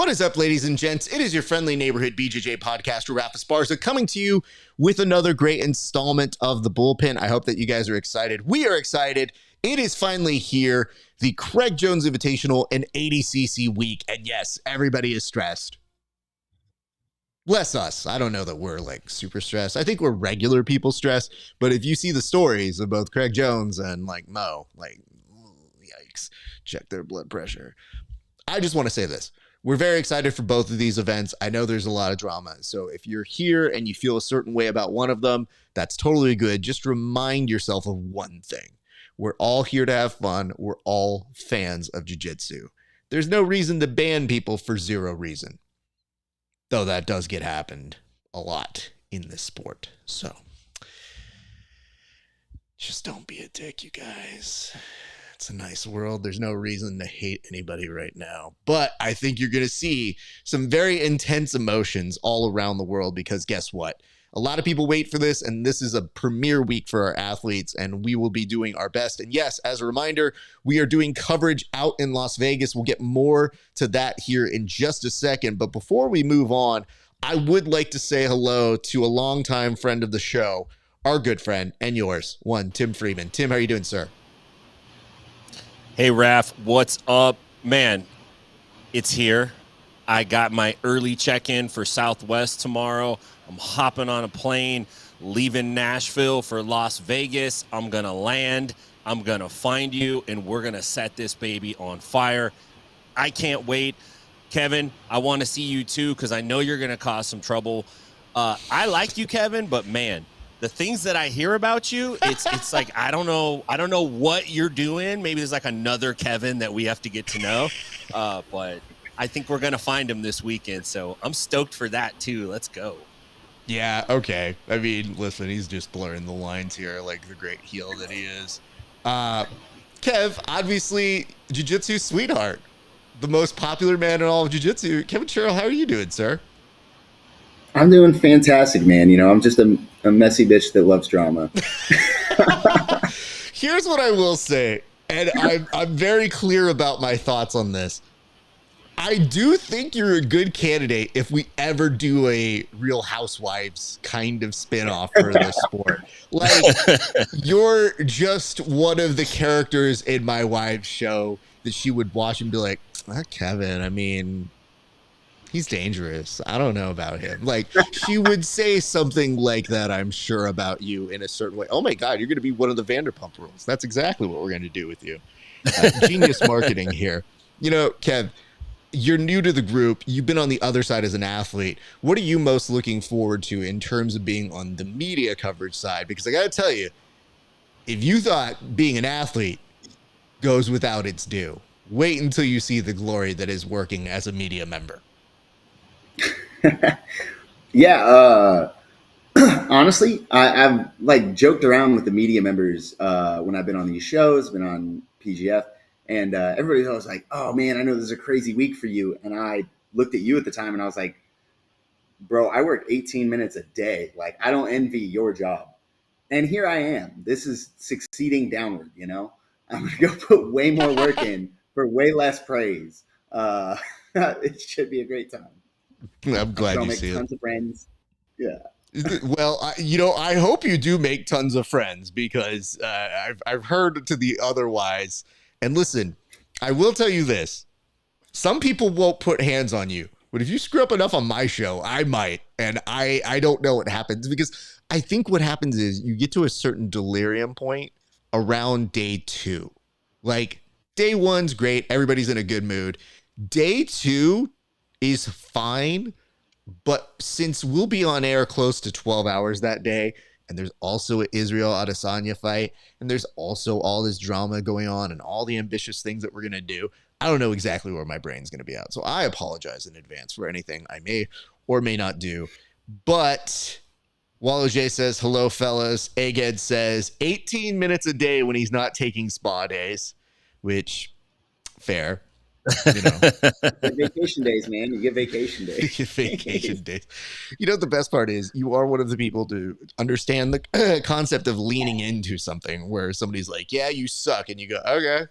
What is up, ladies and gents? It is your friendly neighborhood BJJ podcaster, RAF ESPARZA, coming to you with another great installment of the Bullpen. I hope that you guys are excited. We are excited. It is finally here, the Craig Jones Invitational and ADCC week. And yes, everybody is stressed. Bless us. I don't know that we're like super stressed. I think we're regular people stressed. But if you see the stories of both Craig Jones and like Mo, like, yikes, check their blood pressure. I just want to say this. We're very excited for both of these events. I know there's a lot of drama. So if you're here and you feel a certain way about one of them, that's totally good. Just remind yourself of one thing. We're all here to have fun. We're all fans of jiu-jitsu. There's no reason to ban people for zero reason. Though that does get happened a lot in this sport. So just don't be a dick, you guys. It's a nice world. There's no reason to hate anybody right now. But I think you're going to see some very intense emotions all around the world because guess what? A lot of people wait for this, and this is a premiere week for our athletes, and we will be doing our best. And yes, as a reminder, we are doing coverage out in Las Vegas. We'll get more to that here in just a second. But before we move on, I would like to say hello to a longtime friend of the show, our good friend and yours, Tim Freeman. Tim, how are you doing, sir? Hey, Raf, what's up? Man, it's here. I got my early check-in for Southwest tomorrow. I'm hopping on a plane, leaving Nashville for Las Vegas. I'm going to land. I'm going to find you, and we're going to set this baby on fire. I can't wait. Kevin, I want to see you too because I know you're going to cause some trouble. I like you, Kevin, but, man, the things that I hear about you, it's like I don't know what you're doing. Maybe there's like another Kevin that we have to get to know. But I think we're gonna find him this weekend. So I'm stoked for that too. Let's go. Yeah, okay. I mean, listen, he's just blurring the lines here like the great heel that he is. Kev, obviously jiu-jitsu sweetheart, the most popular man in all of jiu-jitsu. Kevin Sherrill, how are you doing, sir? I'm doing fantastic, man. You know, I'm just a messy bitch that loves drama. Here's what I will say, and I'm very clear about my thoughts on this. I do think you're a good candidate if we ever do a Real Housewives kind of spinoff for the sport. Like, you're just one of the characters in my wife's show that she would watch and be like, Kevin, I mean, he's dangerous. I don't know about him. Like, she would say something like that, I'm sure, about you in a certain way. Oh my God, you're going to be one of the Vanderpump Rules. That's exactly what we're going to do with you. Genius marketing here. You know, Kev, you're new to the group. You've been on the other side as an athlete. What are you most looking forward to in terms of being on the media coverage side? Because I got to tell you, if you thought being an athlete goes without its due, wait until you see the glory that is working as a media member. Yeah, honestly, I've like joked around with the media members when I've been on these shows, been on PGF, and everybody's always like, "Oh man, I know this is a crazy week for you." And I looked at you at the time, and I was like, "Bro, I work 18 minutes a day. Like, I don't envy your job." And here I am. This is succeeding downward. You know, I'm gonna go put way more work in for way less praise. It should be a great time. I'm glad you make see tons of friends. Yeah. Well, I hope you do make tons of friends because I've heard to the otherwise. And listen, I will tell you this. Some people won't put hands on you, but if you screw up enough on my show, I might. And I don't know what happens because I think what happens is you get to a certain delirium point around day 2. Like, day 1's great. Everybody's in a good mood. Day 2 is fine. But since we'll be on air close to 12 hours that day, and there's also an Israel Adesanya fight, and there's also all this drama going on and all the ambitious things that we're going to do, I don't know exactly where my brain's going to be at. So I apologize in advance for anything I may or may not do. But Wallow J says, hello, fellas. Aged says 18 minutes a day when he's not taking spa days, which, fair. You know, vacation days, man. You get vacation days. Vacation days. You know, the best part is you are one of the people to understand the concept of leaning into something where somebody's like, yeah, you suck. And you go, okay,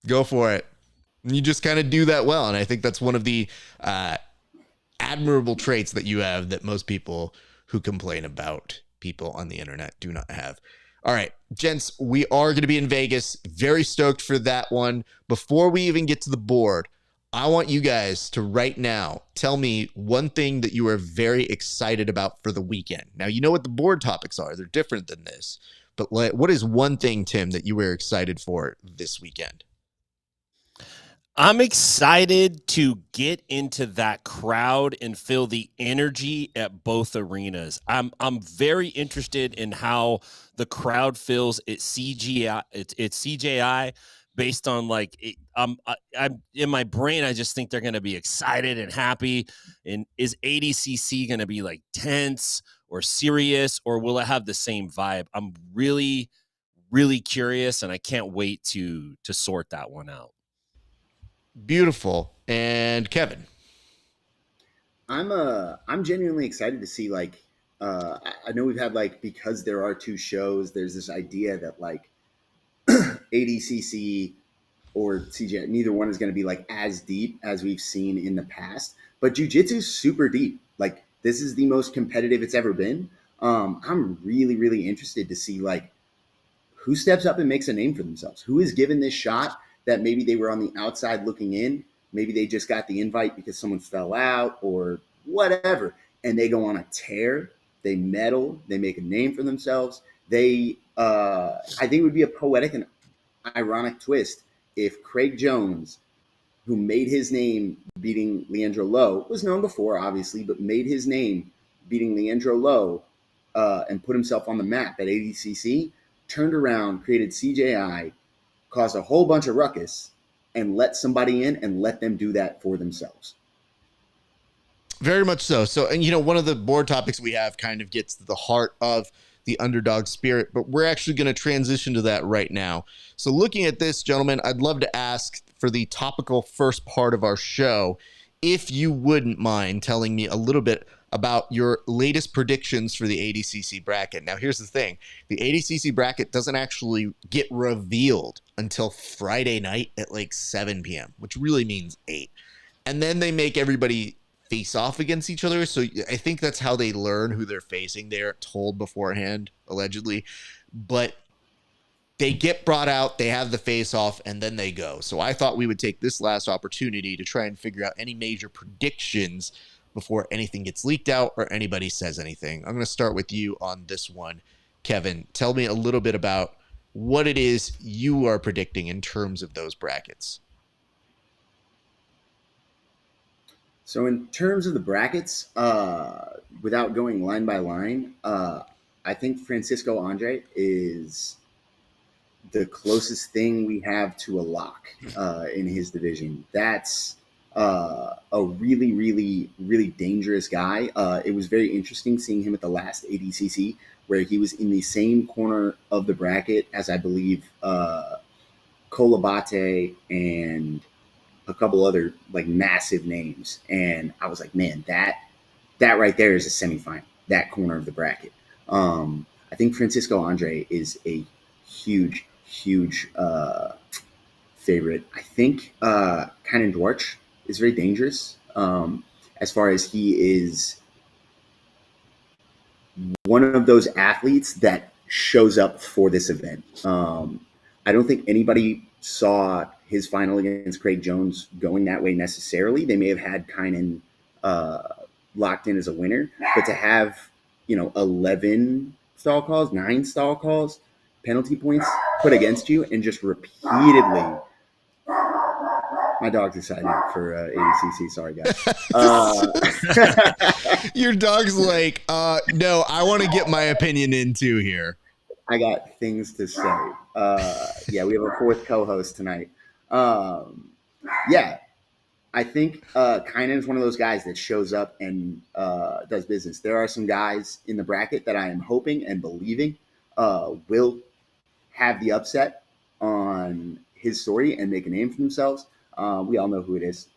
go for it. And you just kind of do that well. And I think that's one of the admirable traits that you have that most people who complain about people on the internet do not have. All right, gents, we are going to be in Vegas. Very stoked for that one. Before we even get to the board, I want you guys to right now tell me one thing that you are very excited about for the weekend. Now, you know what the board topics are. They're different than this. But what is one thing, Tim, that you were excited for this weekend? I'm excited to get into that crowd and feel the energy at both arenas. I'm very interested in how the crowd feels at CGI. It's CJI based on like I'm in my brain. I just think they're going to be excited and happy. And is ADCC going to be like tense or serious, or will it have the same vibe? I'm really curious, and I can't wait to sort that one out. Beautiful. And Kevin? I'm genuinely excited to see like I know we've had like, because there are two shows, there's this idea that like ADCC or CJ, neither one is going to be like as deep as we've seen in the past, but jiu-jitsu is super deep. Like this is the most competitive it's ever been. I'm really interested to see like who steps up and makes a name for themselves, who is given this shot that maybe they were on the outside looking in. Maybe they just got the invite because someone fell out or whatever, and they go on a tear. They medal. They make a name for themselves. I think it would be a poetic and ironic twist if Craig Jones, who made his name beating Leandro Lo, was known before, obviously, but made his name beating Leandro Lo and put himself on the map at ADCC, turned around, created CJI, caused a whole bunch of ruckus, and let somebody in and let them do that for themselves. Very much so. So, and one of the board topics we have kind of gets to the heart of the underdog spirit, but we're actually going to transition to that right now. So looking at this, gentlemen, I'd love to ask for the topical first part of our show, if you wouldn't mind telling me a little bit about your latest predictions for the ADCC bracket. Now, here's the thing. The ADCC bracket doesn't actually get revealed until Friday night at like 7 p.m., which really means 8. And then they make everybody face off against each other. So I think that's how they learn who they're facing. They're told beforehand, allegedly. But they get brought out, they have the face off, and then they go. So I thought we would take this last opportunity to try and figure out any major predictions before anything gets leaked out or anybody says anything. I'm going to start with you on this one. Kevin, tell me a little bit about what it is you are predicting in terms of those brackets. So in terms of the brackets, without going line by line, I think Francisco Andre is the closest thing we have to a lock in his division. That's a really dangerous guy. It was very interesting seeing him at the last ADCC, where he was in the same corner of the bracket as, I believe, Kolabate and a couple other like massive names. And I was like, man, that right there is a semifinal, that corner of the bracket. I think Francisco Andre is a huge favorite. I think Kynan Dwarch is very dangerous, as far as he is one of those athletes that shows up for this event. I don't think anybody saw his final against Craig Jones going that way necessarily. They may have had Kynan locked in as a winner, but to have 11 stall calls, 9 stall calls, penalty points put against you, and just repeatedly. My dog's excited for ADCC. Sorry, guys. Your dog's like, no, I want to get my opinion in too here. I got things to say. Yeah, we have a fourth co-host tonight. Yeah, I think Kynan is one of those guys that shows up and does business. There are some guys in the bracket that I am hoping and believing will have the upset on his story and make a name for themselves. We all know who it is.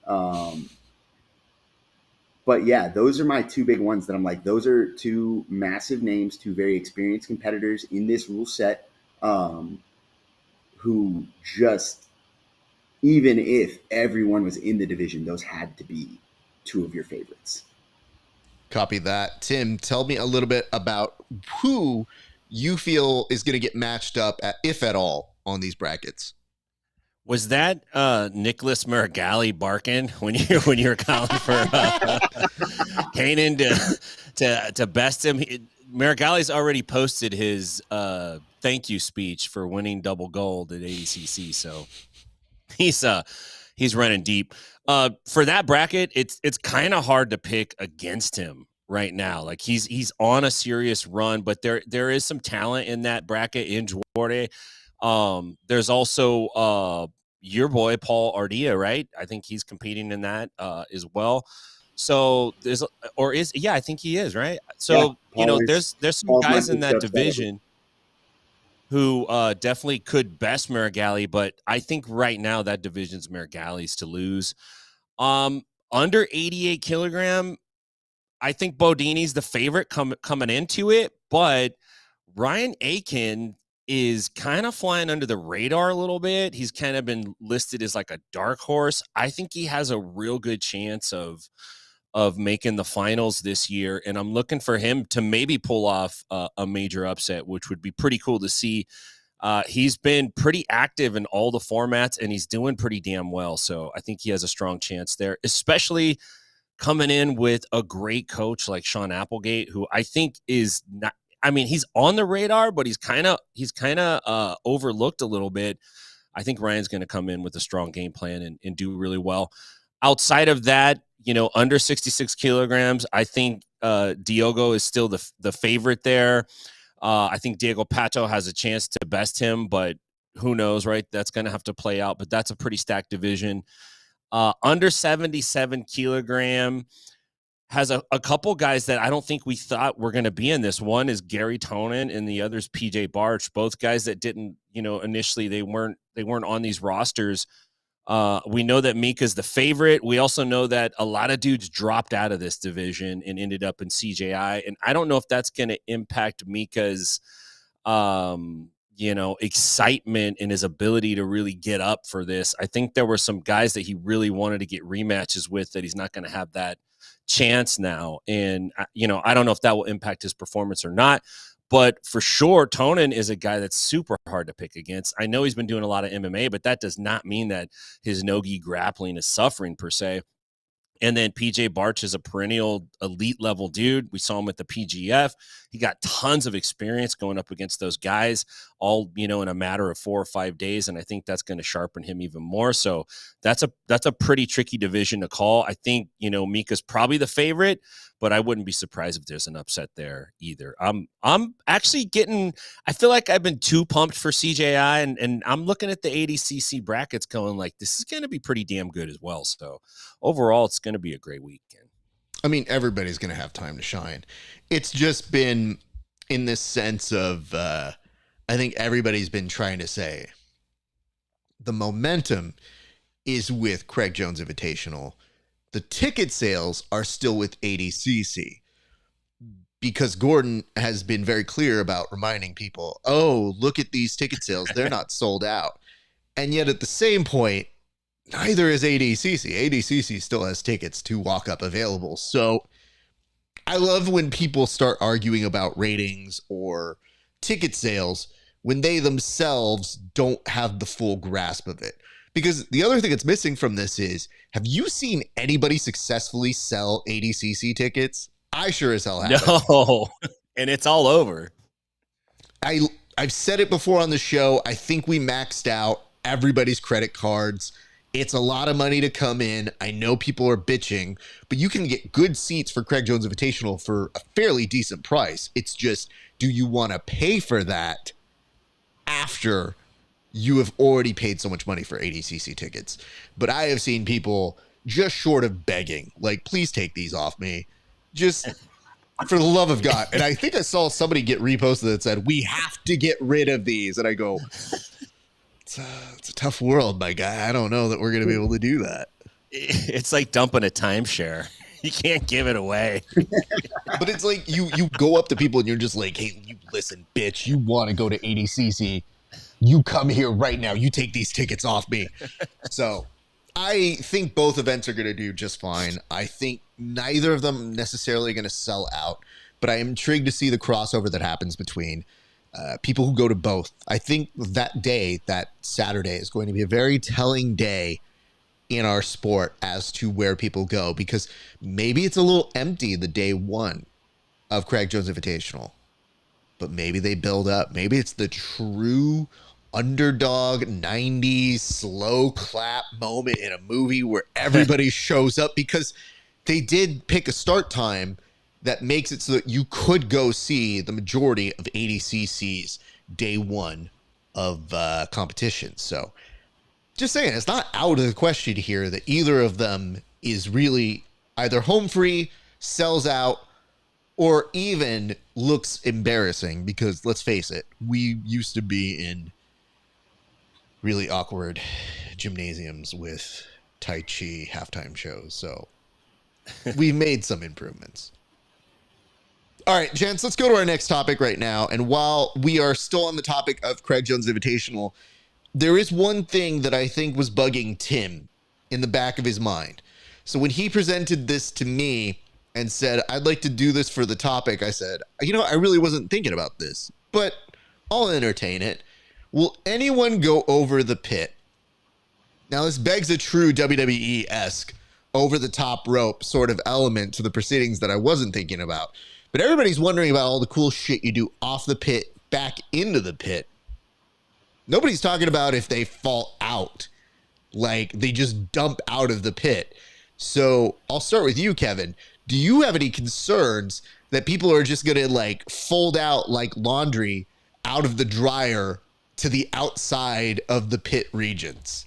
But yeah, those are my two big ones that I'm like, those are two massive names, two very experienced competitors in this rule set, who just even if everyone was in the division, those had to be two of your favorites. Copy that. Tim, tell me a little bit about who you feel is going to get matched up, if at all, on these brackets. Was that Nicholas Maragali barking when you were calling for Kanan to best him? Maragali's already posted his thank you speech for winning double gold at ADCC, so he's running deep. For that bracket, it's kind of hard to pick against him right now. Like he's on a serious run, but there is some talent in that bracket in Juore. There's also your boy Paul Ardea, right? I think he's competing in that as well. So I think he is, right? So yeah, there's some guys in that division who definitely could best Maragali, but I think right now that division's Maragali's to lose. Under 88 kilogram, I think Bodini's the favorite coming into it, but Ryan Aiken is kind of flying under the radar a little bit. He's kind of been listed as like a dark horse. I think he has a real good chance of making the finals this year, and I'm looking for him to maybe pull off a major upset, which would be pretty cool to see. He's been pretty active in all the formats, and he's doing pretty damn well, so I think he has a strong chance there, especially coming in with a great coach like Sean Applegate, who I think is not, I mean, he's on the radar, but he's kind of overlooked a little bit. I think Ryan's going to come in with a strong game plan and do really well. Outside of that, under 66 kilograms, I think Diogo is still the favorite there. I think Diego Pato has a chance to best him, but who knows, right? That's going to have to play out, but that's a pretty stacked division. Under 77 kilogram has a couple guys that I don't think we thought were going to be in this. One is Gary Tonin and the other's PJ Barch, both guys that didn't, initially they weren't on these rosters. We know that Mika's the favorite. We also know that a lot of dudes dropped out of this division and ended up in CJI. And I don't know if that's going to impact Mika's, excitement and his ability to really get up for this. I think there were some guys that he really wanted to get rematches with that he's not going to have that chance now. And, I don't know if that will impact his performance or not. But for sure, Tonin is a guy that's super hard to pick against. I know he's been doing a lot of MMA, but that does not mean that his no-gi grappling is suffering per se. And then PJ Barch is a perennial elite level dude. We saw him at the PGF. He got tons of experience going up against those guys all, in a matter of 4 or 5 days. And I think that's going to sharpen him even more. So that's a pretty tricky division to call. I think, Mika's probably the favorite, but I wouldn't be surprised if there's an upset there either. I'm actually I feel like I've been too pumped for CJI and I'm looking at the ADCC brackets going like, this is going to be pretty damn good as well. So overall, it's going to be a great weekend. I mean, everybody's going to have time to shine. It's just been in this sense of, I think everybody's been trying to say the momentum is with Craig Jones Invitational. The ticket sales are still with ADCC because Gordon has been very clear about reminding people, oh, look at these ticket sales. They're not sold out. And yet at the same point, neither is ADCC. ADCC still has tickets to walk up available. So I love when people start arguing about ratings or ticket sales when they themselves don't have the full grasp of it. Because the other thing that's missing from this is, have you seen anybody successfully sell ADCC tickets? I sure as hell haven't. No, and it's all over. I've said it before on the show. I think we maxed out everybody's credit cards. It's a lot of money to come in. I know people are bitching, but you can get good seats for Craig Jones Invitational for a fairly decent price. It's just, do you want to pay for that after you have already paid so much money for ADCC tickets? But I have seen people just short of begging, like, please take these off me. Just for the love of God. And I think I saw somebody get reposted that said, we have to get rid of these. And I go, it's a tough world, my guy. I don't know that we're going to be able to do that. It's like dumping a timeshare. You can't give it away. But it's like you go up to people and you're just like, hey, you listen, bitch, you want to go to ADCC. you come here right now. You take these tickets off me. So I think both events are going to do just fine. I think neither of them necessarily going to sell out, but I am intrigued to see the crossover that happens between people who go to both. I think that day, that Saturday, is going to be a very telling day in our sport as to where people go, because maybe it's a little empty the day one of Craig Jones Invitational, but maybe they build up. Maybe it's the true underdog 90s slow clap moment in a movie where everybody shows up, because they did pick a start time that makes it so that you could go see the majority of ADCC's day one of competition. So just saying, it's not out of the question here that either of them is really either home free, sells out, or even looks embarrassing, because let's face it, we used to be in really awkward gymnasiums with Tai Chi halftime shows. So we've made some improvements. All right, gents, let's go to our next topic right now. And while we are still on the topic of Craig Jones Invitational, there is one thing that I think was bugging Tim in the back of his mind. So when he presented this to me and said, I'd like to do this for the topic, I said, I really wasn't thinking about this, but I'll entertain it. Will anyone go over the pit? Now, this begs a true WWE-esque over-the-top rope sort of element to the proceedings that I wasn't thinking about. But everybody's wondering about all the cool shit you do off the pit, back into the pit. Nobody's talking about if they fall out, like they just dump out of the pit. So I'll start with you, Kevin. Do you have any concerns that people are just going to like fold out like laundry out of the dryer to the outside of the pit regions?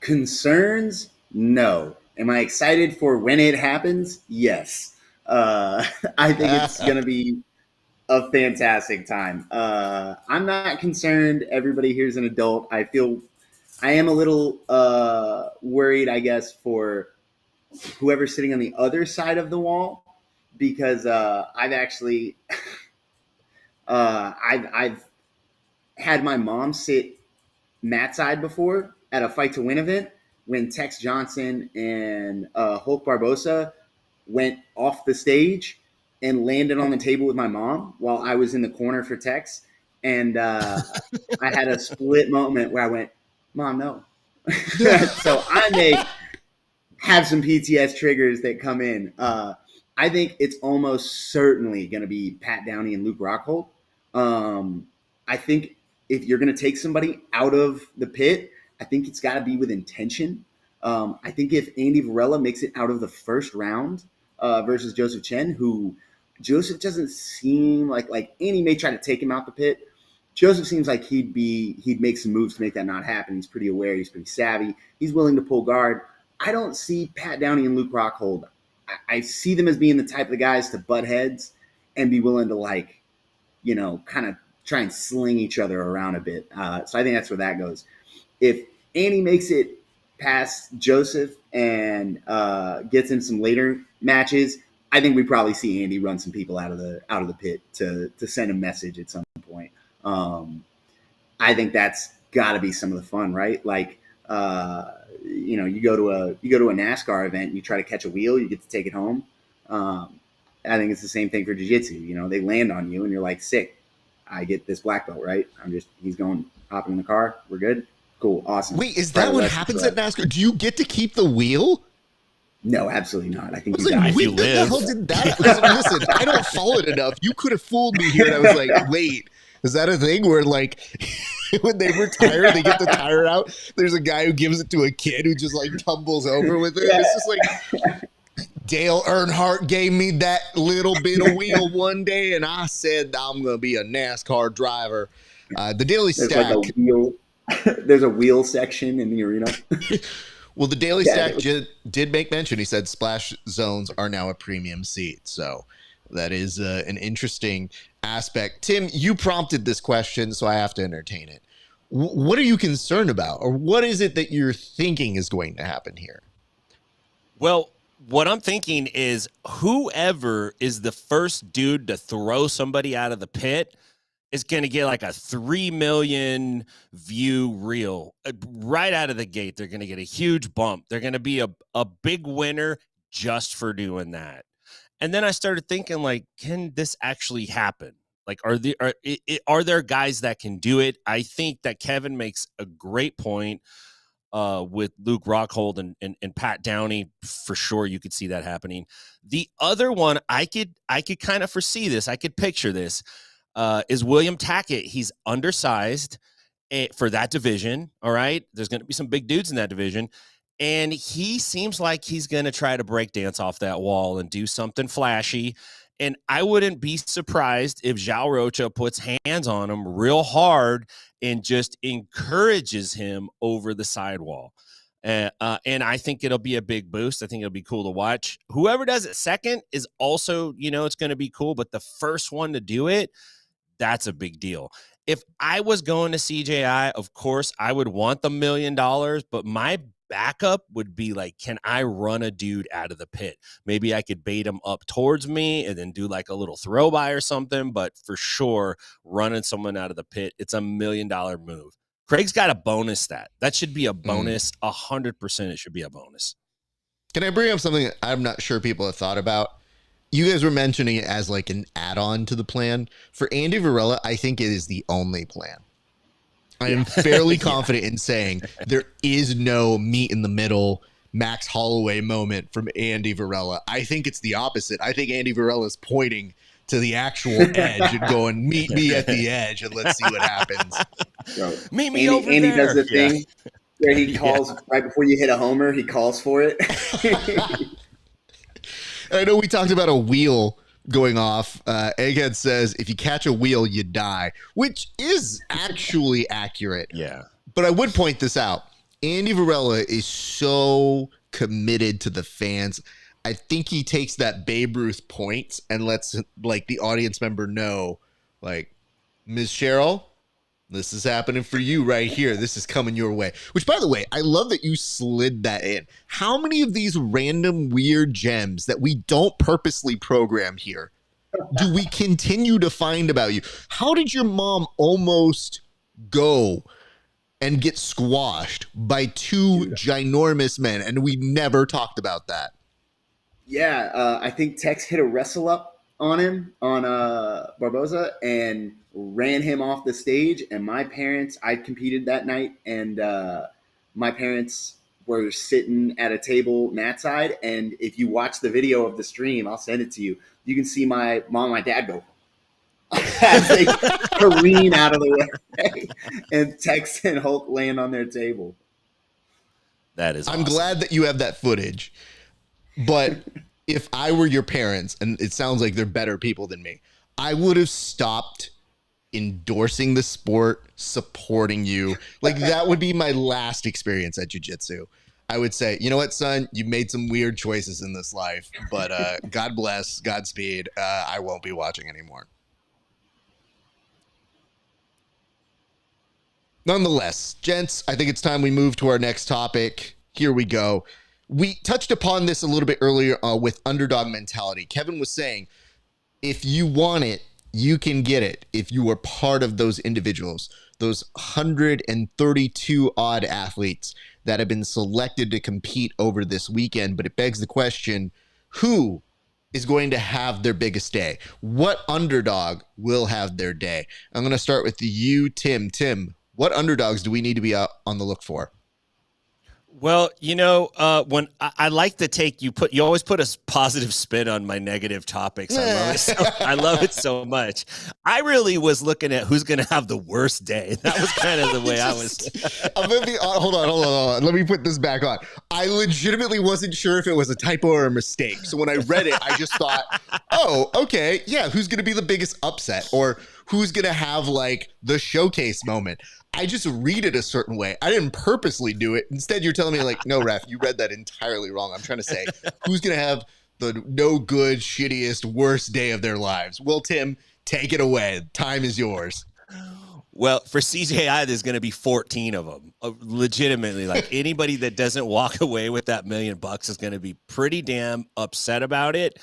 Concerns? No. Am I excited for when it happens? Yes. I think it's going to be a fantastic time. I'm not concerned. Everybody here's an adult. I am a little worried, I guess, for whoever's sitting on the other side of the wall, because I've actually I've had my mom sit mat side before at a Fight to Win event when Tex Johnson and Hulk Barbosa went off the stage and landed on the table with my mom while I was in the corner for Tex. And I had a split moment where I went, Mom, no. So I may have some PTS triggers that come in. I think it's almost certainly going to be Pat Downey and Luke Rockhold. I think if you're going to take somebody out of the pit, I think it's got to be with intention. I think if Andy Varela makes it out of the first round versus Joseph Chen, who Joseph doesn't seem like Andy may try to take him out the pit. Joseph seems like he'd make some moves to make that not happen. He's pretty aware. He's pretty savvy. He's willing to pull guard. I don't see Pat Downey and Luke Rockhold. I see them as being the type of guys to butt heads and be willing to kind of try and sling each other around a bit. So I think that's where that goes. If Andy makes it past Joseph and gets in some later matches, I think we probably see Andy run some people out of the pit to send a message at some point. I think that's got to be some of the fun, right? Like, you go to a NASCAR event and you try to catch a wheel, you get to take it home. I think it's the same thing for jiu-jitsu. They land on you and you're like, sick. I get this black belt, right? He's going, hopping in the car. We're good. Cool. Awesome. Wait, is that what happens at NASCAR? Do you get to keep the wheel? No, absolutely not. I think you die. Wait, what the hell did that? Listen, I don't follow it enough. You could have fooled me here. And I was like, wait, is that a thing where like when they retire, they get the tire out? There's a guy who gives it to a kid who just like tumbles over with it. Yeah. It's just like Dale Earnhardt gave me that little bit of wheel one day, and I said I'm going to be a NASCAR driver. The Daily Stack. There's a wheel section in the arena. Well, the Daily Stack did make mention. He said splash zones are now a premium seat. So that is an interesting aspect. Tim, you prompted this question, so I have to entertain it. What are you concerned about? Or what is it that you're thinking is going to happen here? Well, what I'm thinking is whoever is the first dude to throw somebody out of the pit, is going to get like a 3 million view reel right out of the gate. They're going to get a huge bump. They're going to be a big winner just for doing that. And then I started thinking, like, can this actually happen? Like, are there guys that can do it? I think that Kevin makes a great point with Luke Rockhold and Pat Downey. For sure, you could see that happening. The other one, I could kind of foresee this. I could picture this. Is William Tackett. He's undersized for that division. All right. There's going to be some big dudes in that division. And he seems like he's going to try to break dance off that wall and do something flashy. And I wouldn't be surprised if João Rocha puts hands on him real hard and just encourages him over the sidewall. And I think it'll be a big boost. I think it'll be cool to watch. Whoever does it second is also, it's going to be cool. But the first one to do it, that's a big deal. If I was going to CJI, of course, I would want the $1 million, but my backup would be like, can I run a dude out of the pit? Maybe I could bait him up towards me and then do like a little throw by or something, but for sure, running someone out of the pit, it's $1 million move. Craig's got a bonus that. That should be a bonus. 100% it should be a bonus. Can I bring up something that I'm not sure people have thought about? You guys were mentioning it as like an add-on to the plan. For Andy Varela, I think it is the only plan. I am fairly confident in saying there is no meet in the middle Max Holloway moment from Andy Varela. I think it's the opposite. I think Andy Varela is pointing to the actual edge and going, meet me at the edge and let's see what happens. So, meet me over Andy there. does the thing where he calls right before you hit a homer, he calls for it. I know we talked about a wheel going off. Egghead says, if you catch a wheel, you die, which is actually accurate. Yeah. But I would point this out. Andy Varela is so committed to the fans. I think he takes that Babe Ruth point and lets like the audience member know, like, Ms. Sherrill, this is happening for you right here. This is coming your way. Which, by the way, I love that you slid that in. How many of these random weird gems that we don't purposely program here do we continue to find about you? How did your mom almost go and get squashed by two ginormous men? And we never talked about that. Yeah, I think Tex hit a wrestle up on him, on Barboza, and ran him off the stage. And my parents, I competed that night, and my parents were sitting at a table mat side. And if you watch the video of the stream, I'll send it to you. You can see my mom and my dad go as they careen out of the way, and Tex and Hulk land on their table. That is I'm awesome. glad that you have that footage. But if I were your parents, and it sounds like they're better people than me, I would have stopped endorsing the sport, supporting you. Like, that would be my last experience at jiu-jitsu. I would say, you know what, son, you made some weird choices in this life, but God bless, Godspeed. I won't be watching anymore. Nonetheless, gents, I think it's time we move to our next topic. Here we go. We touched upon this a little bit earlier with underdog mentality. Kevin was saying, if you want it, you can get it. If you are part of those individuals, those 132 odd athletes that have been selected to compete over this weekend. But it begs the question, who is going to have their biggest day? What underdog will have their day? I'm going to start with you, Tim. Tim, what underdogs do we need to be on the look for? Well, when I like to take you always put a positive spin on my negative topics. I love it so much. I really was looking at who's going to have the worst day. That was kind of the way I was. Hold on. Let me put this back on. I legitimately wasn't sure if it was a typo or a mistake. So when I read it, I just thought, oh, okay. Yeah. Who's going to be the biggest upset, or who's going to have like the showcase moment? I just read it a certain way. I didn't purposely do it. Instead, you're telling me like, no, Ref, you read that entirely wrong. I'm trying to say, who's going to have the no good, shittiest, worst day of their lives? Well, Tim, take it away. Time is yours. Well, for CJI, there's going to be 14 of them. Legitimately, like anybody that doesn't walk away with that $1 million is going to be pretty damn upset about it.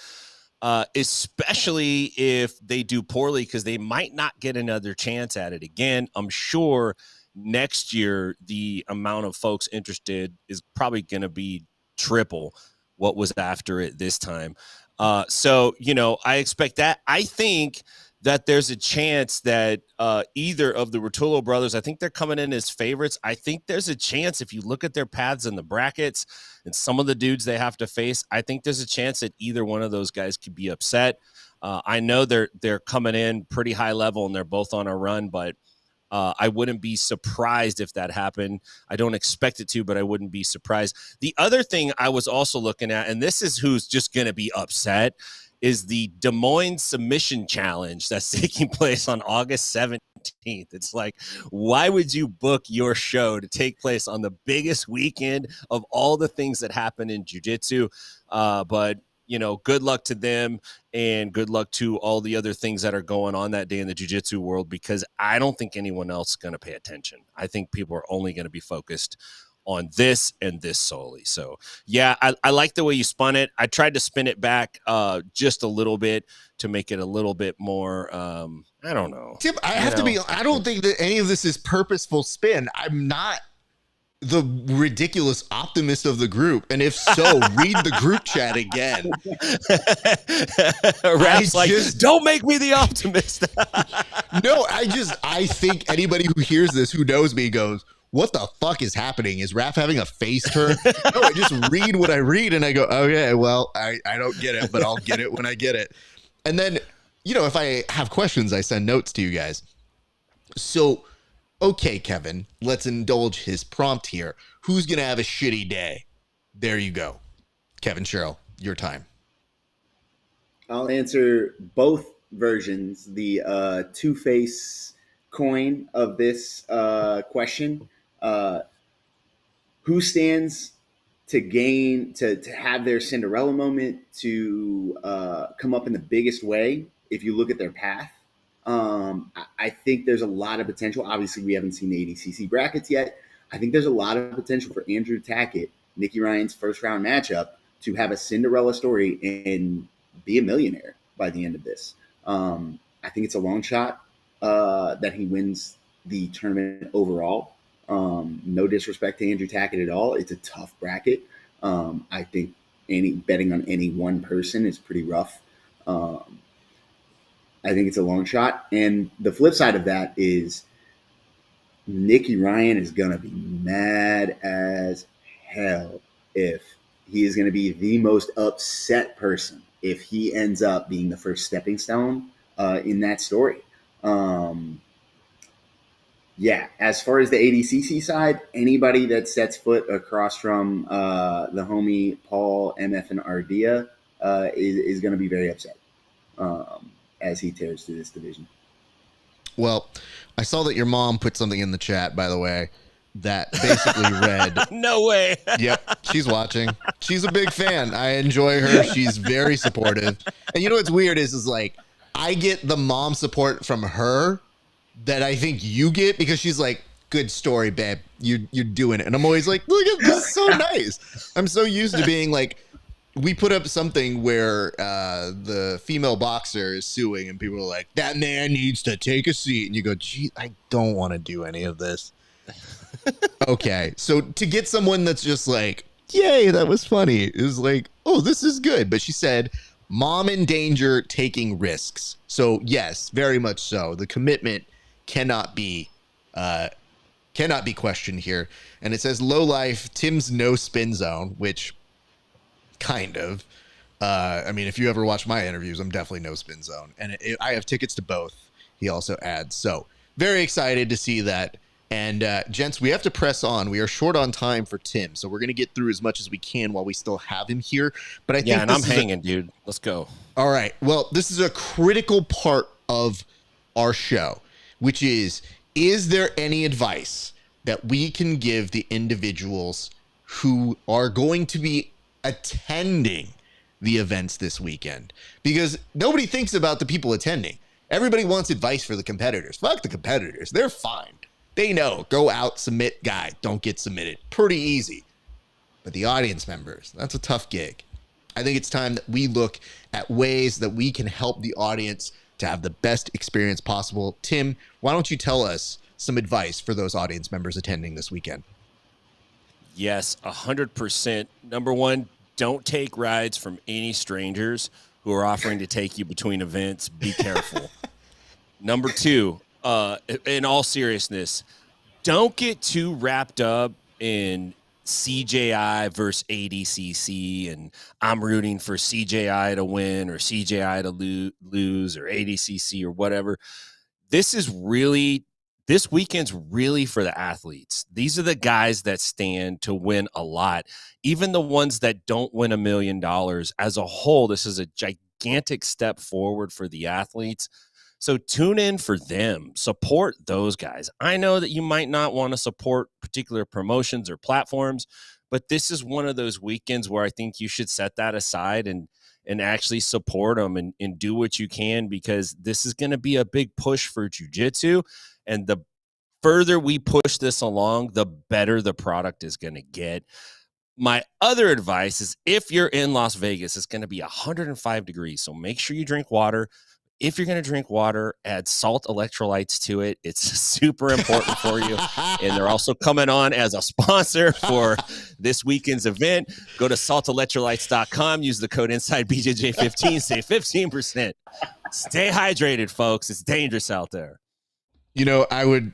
especially if they do poorly, because they might not get another chance at it again. I'm sure next year the amount of folks interested is probably going to be triple what was after it this time. So, I expect that. I think that there's a chance that either of the Rotullo brothers, I think they're coming in as favorites. I think there's a chance, if you look at their paths in the brackets and some of the dudes they have to face, I think there's a chance that either one of those guys could be upset. I know they're coming in pretty high level and they're both on a run, but I wouldn't be surprised if that happened. I don't expect it to, but I wouldn't be surprised. The other thing I was also looking at, and this is who's just going to be upset, is the Des Moines Submission Challenge that's taking place on August 17th. It's like, why would you book your show to take place on the biggest weekend of all the things that happen in jiu-jitsu? But good luck to them, and good luck to all the other things that are going on that day in the jiu-jitsu world, because I don't think anyone else is going to pay attention. I think people are only going to be focused on this and this solely. So yeah, I like the way you spun it. I tried to spin it back just a little bit to make it a little bit more, I don't know. Tim, I don't think that any of this is purposeful spin. I'm not the ridiculous optimist of the group, and if so, read the group chat again. Rap's like, don't make me the optimist. No, I think anybody who hears this, who knows me, goes, what the fuck is happening? Is Raph having a face turn? No, I just read what I read and I go, okay, well, I don't get it, but I'll get it when I get it. And then, if I have questions, I send notes to you guys. So, okay, Kevin, let's indulge his prompt here. Who's going to have a shitty day? There you go. Kevin Sherrill, your time. I'll answer both versions. The two-face coin of this question. Who stands to gain, to have their Cinderella moment, to come up in the biggest way if you look at their path? I think there's a lot of potential. Obviously, we haven't seen the ADCC brackets yet. I think there's a lot of potential for Andrew Tackett, Nicky Ryan's first round matchup, to have a Cinderella story and be a millionaire by the end of this. I think it's a long shot that he wins the tournament overall. No disrespect to Andrew Tackett at all. It's a tough bracket. I think betting on any one person is pretty rough. I think it's a long shot. And the flip side of that is Nicky Ryan is going to be mad as hell if he is going to be the most upset person if he ends up being the first stepping stone in that story. Yeah, as far as the ADCC side, anybody that sets foot across from the homie Paul, MF, and Ardea is going to be very upset as he tears through this division. Well, I saw that your mom put something in the chat, by the way, that basically read... No way. Yep, she's watching. She's a big fan. I enjoy her. She's very supportive. And you know what's weird is like, I get the mom support from her that I think you get, because she's like, good story, babe. You're doing it. And I'm always like, look at this, is so nice. I'm so used to being like, we put up something where the female boxer is suing and people are like, that man needs to take a seat. And you go, gee, I don't want to do any of this. Okay. So to get someone that's just like, yay, that was funny, is like, oh, this is good. But she said, mom in danger, taking risks. So yes, very much so. The commitment cannot be questioned here. And it says low life, Tim's no spin zone, which kind of, I mean, if you ever watch my interviews, I'm definitely no spin zone, and I have tickets to both. He also adds, so very excited to see that. And gents, we have to press on. We are short on time for Tim, so we're going to get through as much as we can while we still have him here. But I think I'm hanging, dude. Let's go. All right. Well, this is a critical part of our show, which is there any advice that we can give the individuals who are going to be attending the events this weekend? Because nobody thinks about the people attending. Everybody wants advice for the competitors. Fuck the competitors. They're fine. They know. Go out, submit, guy. Don't get submitted. Pretty easy. But the audience members, that's a tough gig. I think it's time that we look at ways that we can help the audience to have the best experience possible. Tim, why don't you tell us some advice for those audience members attending this weekend? Yes, 100%. Number one, don't take rides from any strangers who are offering to take you between events. Be careful. Number two, in all seriousness, don't get too wrapped up in CJI versus ADCC, and I'm rooting for CJI to win or CJI to lose or ADCC or whatever. This weekend's really for the athletes. These are the guys that stand to win a lot. Even the ones that don't win $1 million as a whole, this is a gigantic step forward for the athletes. So tune in for them, support those guys. I know that you might not want to support particular promotions or platforms, but this is one of those weekends where I think you should set that aside and actually support them and do what you can, because this is going to be a big push for jiu-jitsu. And the further we push this along, the better the product is going to get. My other advice is, if you're in Las Vegas, it's going to be 105 degrees. So make sure you drink water. If you're going to drink water, add salt electrolytes to it. It's super important for you. And they're also coming on as a sponsor for this weekend's event. Go to saltelectrolytes.com. Use the code INSIDEBJJ15. Save 15%. Stay hydrated, folks. It's dangerous out there. You know, I would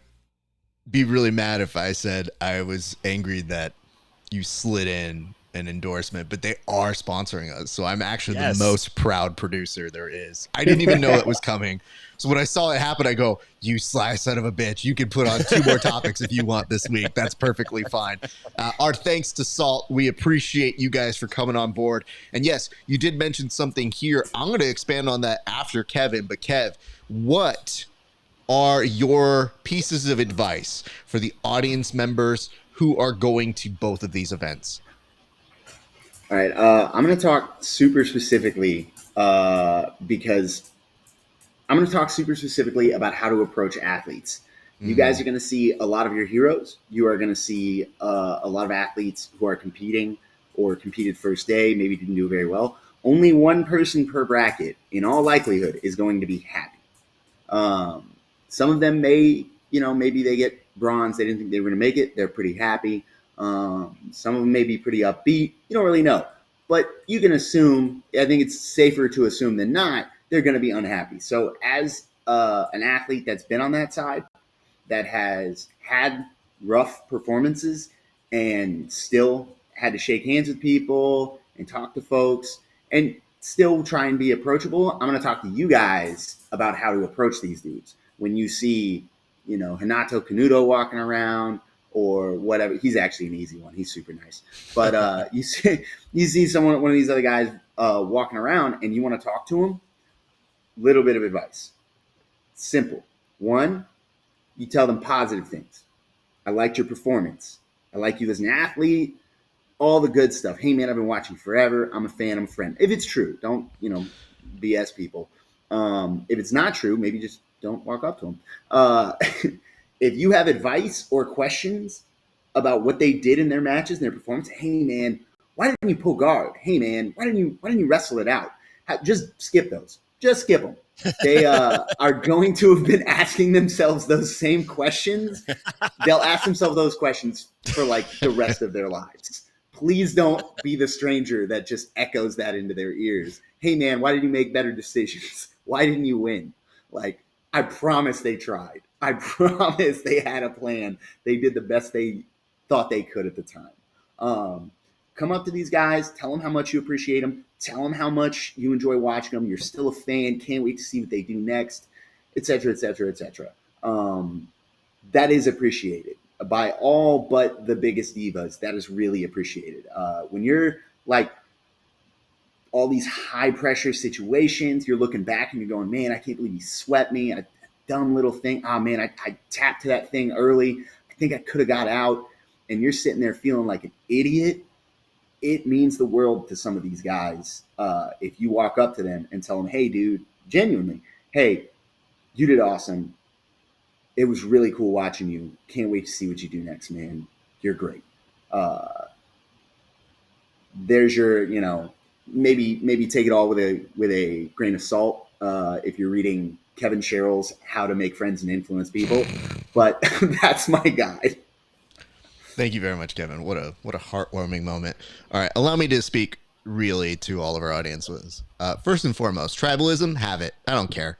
be really mad if I said I was angry that you slid in an endorsement, but they are sponsoring us. So I'm actually the most proud producer there is. I didn't even know it was coming. So when I saw it happen, I go, you sly son of a bitch. You can put on 2 more topics if you want this week. That's perfectly fine. Our thanks to Salt. We appreciate you guys for coming on board. And yes, you did mention something here. I'm going to expand on that after Kevin, but Kev, what are your pieces of advice for the audience members who are going to both of these events? All right, I'm going to talk super specifically because I'm going to talk super specifically about how to approach athletes. You guys are going to see a lot of your heroes. You are going to see a lot of athletes who are competing or competed first day, maybe didn't do very well. Only one person per bracket, in all likelihood, is going to be happy. Some of them may, maybe they get bronze. They didn't think they were going to make it. They're pretty happy. Some of them may be pretty upbeat. You don't really know, but you can assume. I think it's safer to assume than not they're going to be unhappy. So as an athlete that's been on that side, that has had rough performances and still had to shake hands with people and talk to folks and still try and be approachable, I'm going to talk to you guys about how to approach these dudes. When you see, Hanato Canuto walking around, or whatever. He's actually an easy one. He's super nice. But you see one of these other guys walking around and you want to talk to him, little bit of advice. Simple. One, you tell them positive things. I liked your performance. I like you as an athlete. All the good stuff. Hey, man, I've been watching forever. I'm a fan. I'm a friend. If it's true, don't, BS people. If it's not true, maybe just don't walk up to them. If you have advice or questions about what they did in their matches and their performance, hey man, why didn't you pull guard? Hey man, why didn't you wrestle it out? Just skip those. Just skip them. They are going to have been asking themselves those same questions. They'll ask themselves those questions for like the rest of their lives. Please don't be the stranger that just echoes that into their ears. Hey man, why did you make better decisions? Why didn't you win? Like, I promise they tried. I promise they had a plan. They did the best they thought they could at the time. Come up to these guys. Tell them how much you appreciate them. Tell them how much you enjoy watching them. You're still a fan. Can't wait to see what they do next, et cetera, et cetera, et cetera. That is appreciated by all but the biggest divas. That is really appreciated. When you're like all these high pressure situations, you're looking back and you're going, man, I can't believe he swept me. A dumb little thing. Oh man, I tapped to that thing early. I think I could have got out. And you're sitting there feeling like an idiot. It means the world to some of these guys. If you walk up to them and tell them, hey dude, genuinely, hey, you did awesome. It was really cool watching you. Can't wait to see what you do next, man. You're great. There's your, maybe take it all with a grain of salt if you're reading Kevin Sherrill's How to Make Friends and Influence People, but that's my guide. Thank you very much, Kevin. What a heartwarming moment. All right, allow me to speak really to all of our audiences. First and foremost, tribalism, have it. I don't care.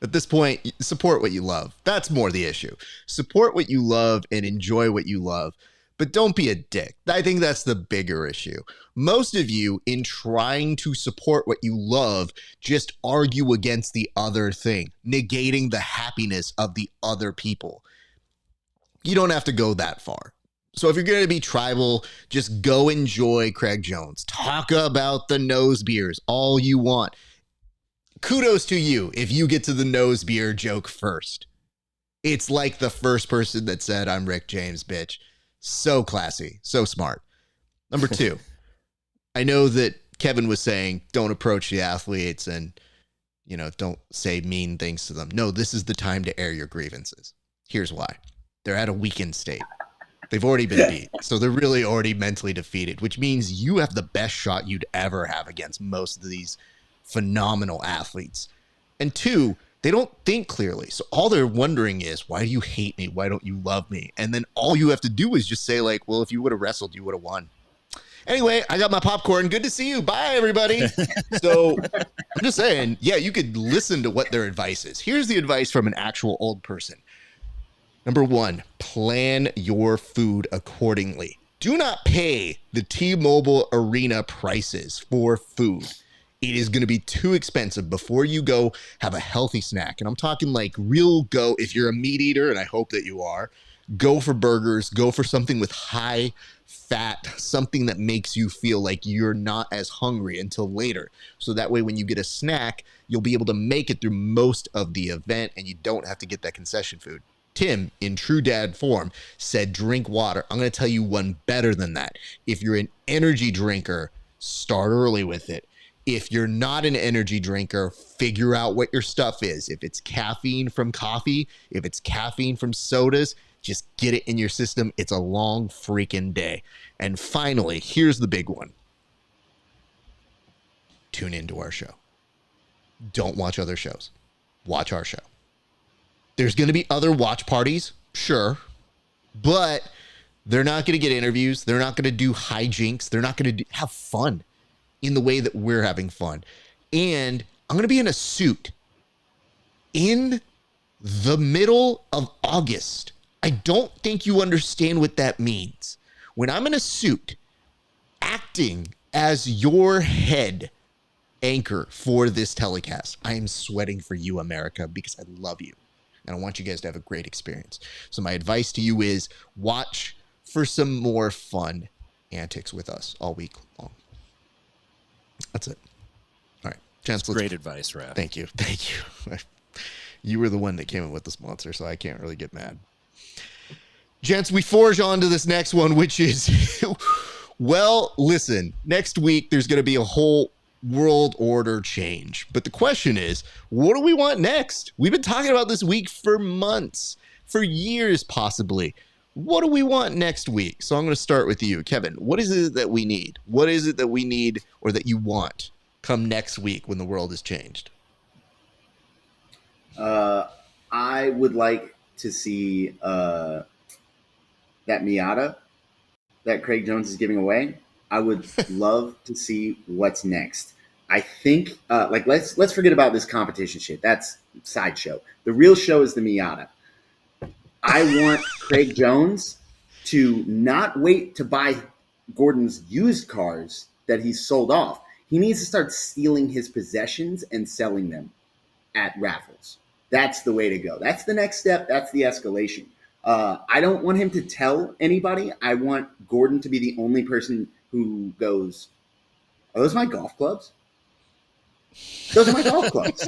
At this point, support what you love. That's more the issue. Support what you love and enjoy what you love, but don't be a dick. I think that's the bigger issue. Most of you, in trying to support what you love, just argue against the other thing, negating the happiness of the other people. You don't have to go that far. So if you're going to be tribal, just go enjoy Craig Jones. Talk about the nose beers all you want. Kudos to you if you get to the nose beer joke first. It's like the first person that said, I'm Rick James, bitch. So classy, so smart. Number two, I know that Kevin was saying, don't approach the athletes and, don't say mean things to them. No, this is the time to air your grievances. Here's why. They're at a weakened state. They've already been beat. So they're really already mentally defeated, which means you have the best shot you'd ever have against most of these phenomenal athletes. And two, they don't think clearly. So all they're wondering is, why do you hate me? Why don't you love me? And then all you have to do is just say like, well, if you would have wrestled, you would have won. Anyway, I got my popcorn. Good to see you. Bye, everybody. So I'm just saying, yeah, you could listen to what their advice is. Here's the advice from an actual old person. Number one, plan your food accordingly. Do not pay the T-Mobile Arena prices for food. It is going to be too expensive before you go have a healthy snack. And I'm talking like real go, if you're a meat eater, and I hope that you are, go for burgers, go for something with high fat, something that makes you feel like you're not as hungry until later. So that way, when you get a snack, you'll be able to make it through most of the event and you don't have to get that concession food. Tim, in true dad form, said drink water. I'm going to tell you one better than that. If you're an energy drinker, start early with it. If you're not an energy drinker, figure out what your stuff is. If it's caffeine from coffee, if it's caffeine from sodas, just get it in your system. It's a long freaking day. And finally, here's the big one. Tune into our show. Don't watch other shows. Watch our show. There's going to be other watch parties, sure, but they're not going to get interviews. They're not going to do hijinks. They're not going to have fun in the way that we're having fun. And I'm going to be in a suit in the middle of August. I don't think you understand what that means. When I'm in a suit acting as your head anchor for this telecast, I am sweating for you, America, because I love you. And I want you guys to have a great experience. So my advice to you is watch for some more fun antics with us all week long. That's it. All right. Chance, great advice, Raph. Thank you. Thank you. You were the one that came in with the sponsor, so I can't really get mad. Gents, we forge on to this next one, which is, well, listen, next week there's going to be a whole world order change. But the question is, what do we want next? We've been talking about this week for months, for years possibly. What do we want next week? So I'm going to start with you, Kevin. What is it that we need? What is it that we need or that you want come next week when the world has changed? I would like to see that Miata that Craig Jones is giving away. I would love to see what's next. I think let's forget about this competition shit. That's sideshow. The real show is the Miata. I want Craig Jones to not wait to buy Gordon's used cars that he's sold off. He needs to start stealing his possessions and selling them at raffles. That's the way to go. That's the next step. That's the escalation. I don't want him to tell anybody. I want Gordon to be the only person who goes, are those my golf clubs? Those are my golf clubs.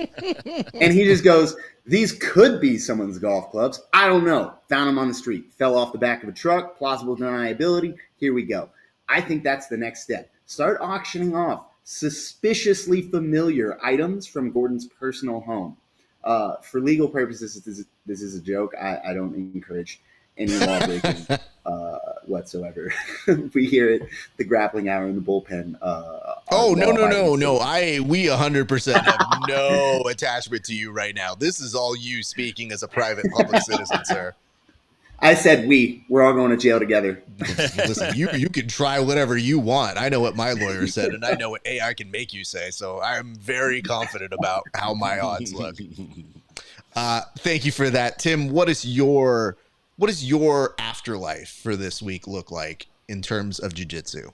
And he just goes, these could be someone's golf clubs. I don't know. Found them on the street. Fell off the back of a truck. Plausible deniability. Here we go. I think that's the next step. Start auctioning off suspiciously familiar items from Gordon's personal home. For legal purposes, this is a joke. I don't encourage any law breaking whatsoever. We hear it, the grappling hour in the bullpen. Oh, no. We 100% have no attachment to you right now. This is all you speaking as a private public citizen, sir. I said we're all going to jail together. Listen, you can try whatever you want. I know what my lawyer said, and I know what AI can make you say. So I'm very confident about how my odds look. Thank you for that, Tim. What does your afterlife for this week look like in terms of jiu-jitsu?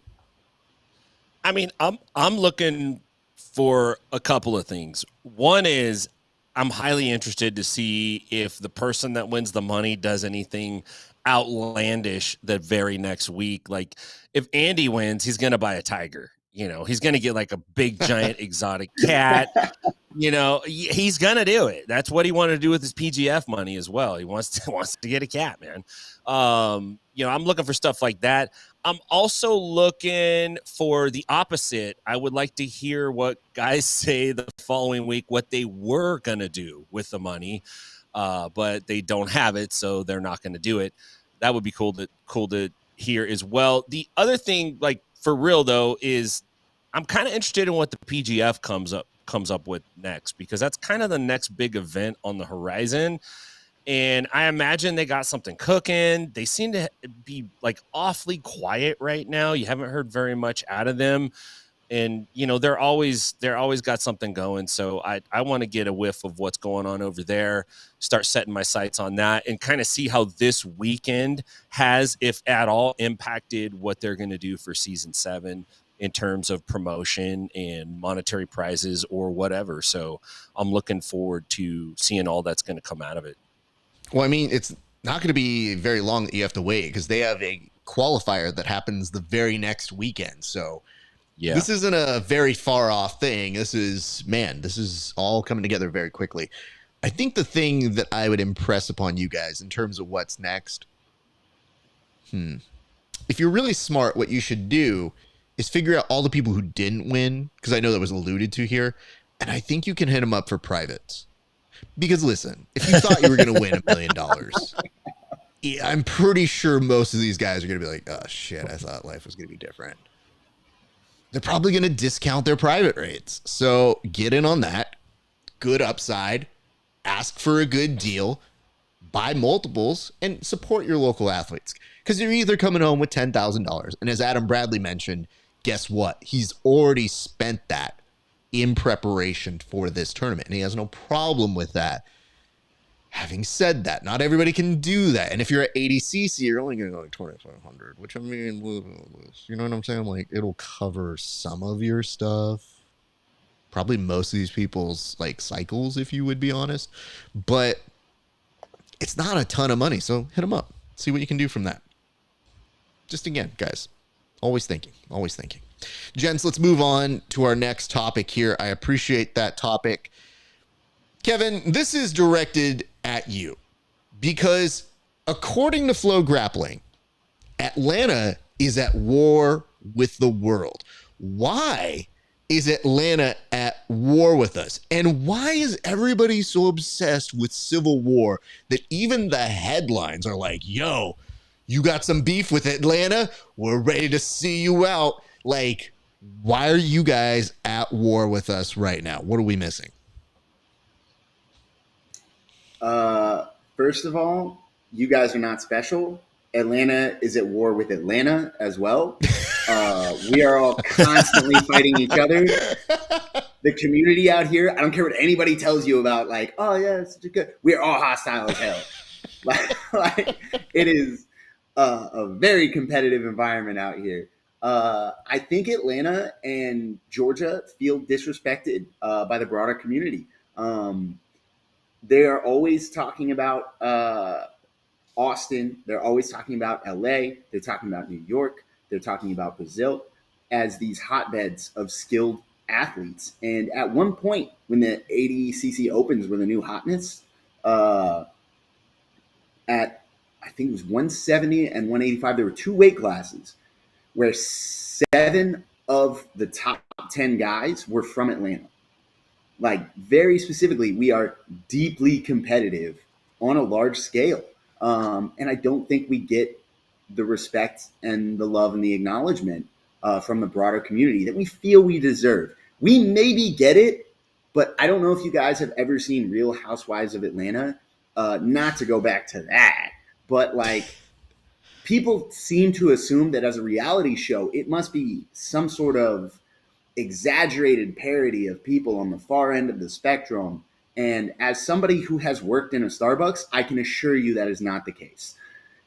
I mean, I'm looking for a couple of things. One is I'm highly interested to see if the person that wins the money does anything outlandish the very next week. Like if Andy wins, he's going to buy a tiger. You know, he's going to get like a big, giant, exotic cat. You know, he's going to do it. That's what he wanted to do with his PGF money as well. He wants to get a cat, man. You know, I'm looking for stuff like that. I'm also looking for the opposite. I would like to hear what guys say the following week, what they were going to do with the money, but they don't have it, so they're not going to do it. That would be cool to hear as well. The other thing, like for real though, is I'm kind of interested in what the PGF comes up with next, because that's kind of the next big event on the horizon. And I imagine they got something cooking. They seem to be like awfully quiet right now. You haven't heard very much out of them. And, you know, they're always got something going. So I want to get a whiff of what's going on over there, start setting my sights on that, and kind of see how this weekend has, if at all, impacted what they're going to do for season 7 in terms of promotion and monetary prizes or whatever. So I'm looking forward to seeing all that's going to come out of it. Well, I mean, it's not going to be very long that you have to wait, because they have a qualifier that happens the very next weekend. So yeah, this isn't a very far off thing. This is all coming together very quickly. I think the thing that I would impress upon you guys in terms of what's next, if you're really smart, what you should do is figure out all the people who didn't win, because I know that was alluded to here, and I think you can hit them up for privates. Because listen, if you thought you were going to win $1 million, I'm pretty sure most of these guys are going to be like, oh shit, I thought life was going to be different. They're probably going to discount their private rates. So get in on that. Good upside. Ask for a good deal. Buy multiples and support your local athletes. Because you're either coming home with $10,000. And as Adam Bradley mentioned, guess what? He's already spent that in preparation for this tournament, and he has no problem with that. Having said that, not everybody can do that. And if you're at ADCC, you're only going to go like 2,500, which I mean, you know what I'm saying? Like, it'll cover some of your stuff. Probably most of these people's like cycles, if you would be honest. But it's not a ton of money, so hit them up. See what you can do from that. Just again, guys, always thinking. Gents, let's move on to our next topic here. I appreciate that topic. Kevin, this is directed at you because according to Flow Grappling, Atlanta is at war with the world. Why is Atlanta at war with us? And why is everybody so obsessed with civil war that even the headlines are like, yo, you got some beef with Atlanta? We're ready to see you out. Like, why are you guys at war with us right now? What are we missing? First of all, you guys are not special. Atlanta is at war with Atlanta as well. We are all constantly fighting each other. The community out here, I don't care what anybody tells you about, like, oh yeah, it's such a good. We are all hostile as hell. like it is a very competitive environment out here. I think Atlanta and Georgia feel disrespected by the broader community. They are always talking about Austin. They're always talking about LA. They're talking about New York. They're talking about Brazil as these hotbeds of skilled athletes. And at one point, when the ADCC opens were the new hotness, at I think it was 170 and 185, there were two weight classes where 7 of the top 10 guys were from Atlanta. Like, very specifically, we are deeply competitive on a large scale. And I don't think we get the respect and the love and the acknowledgement from the broader community that we feel we deserve. We maybe get it, but I don't know if you guys have ever seen Real Housewives of Atlanta. Not to go back to that, but like people seem to assume that as a reality show, it must be some sort of exaggerated parody of people on the far end of the spectrum. And as somebody who has worked in a Starbucks, I can assure you that is not the case.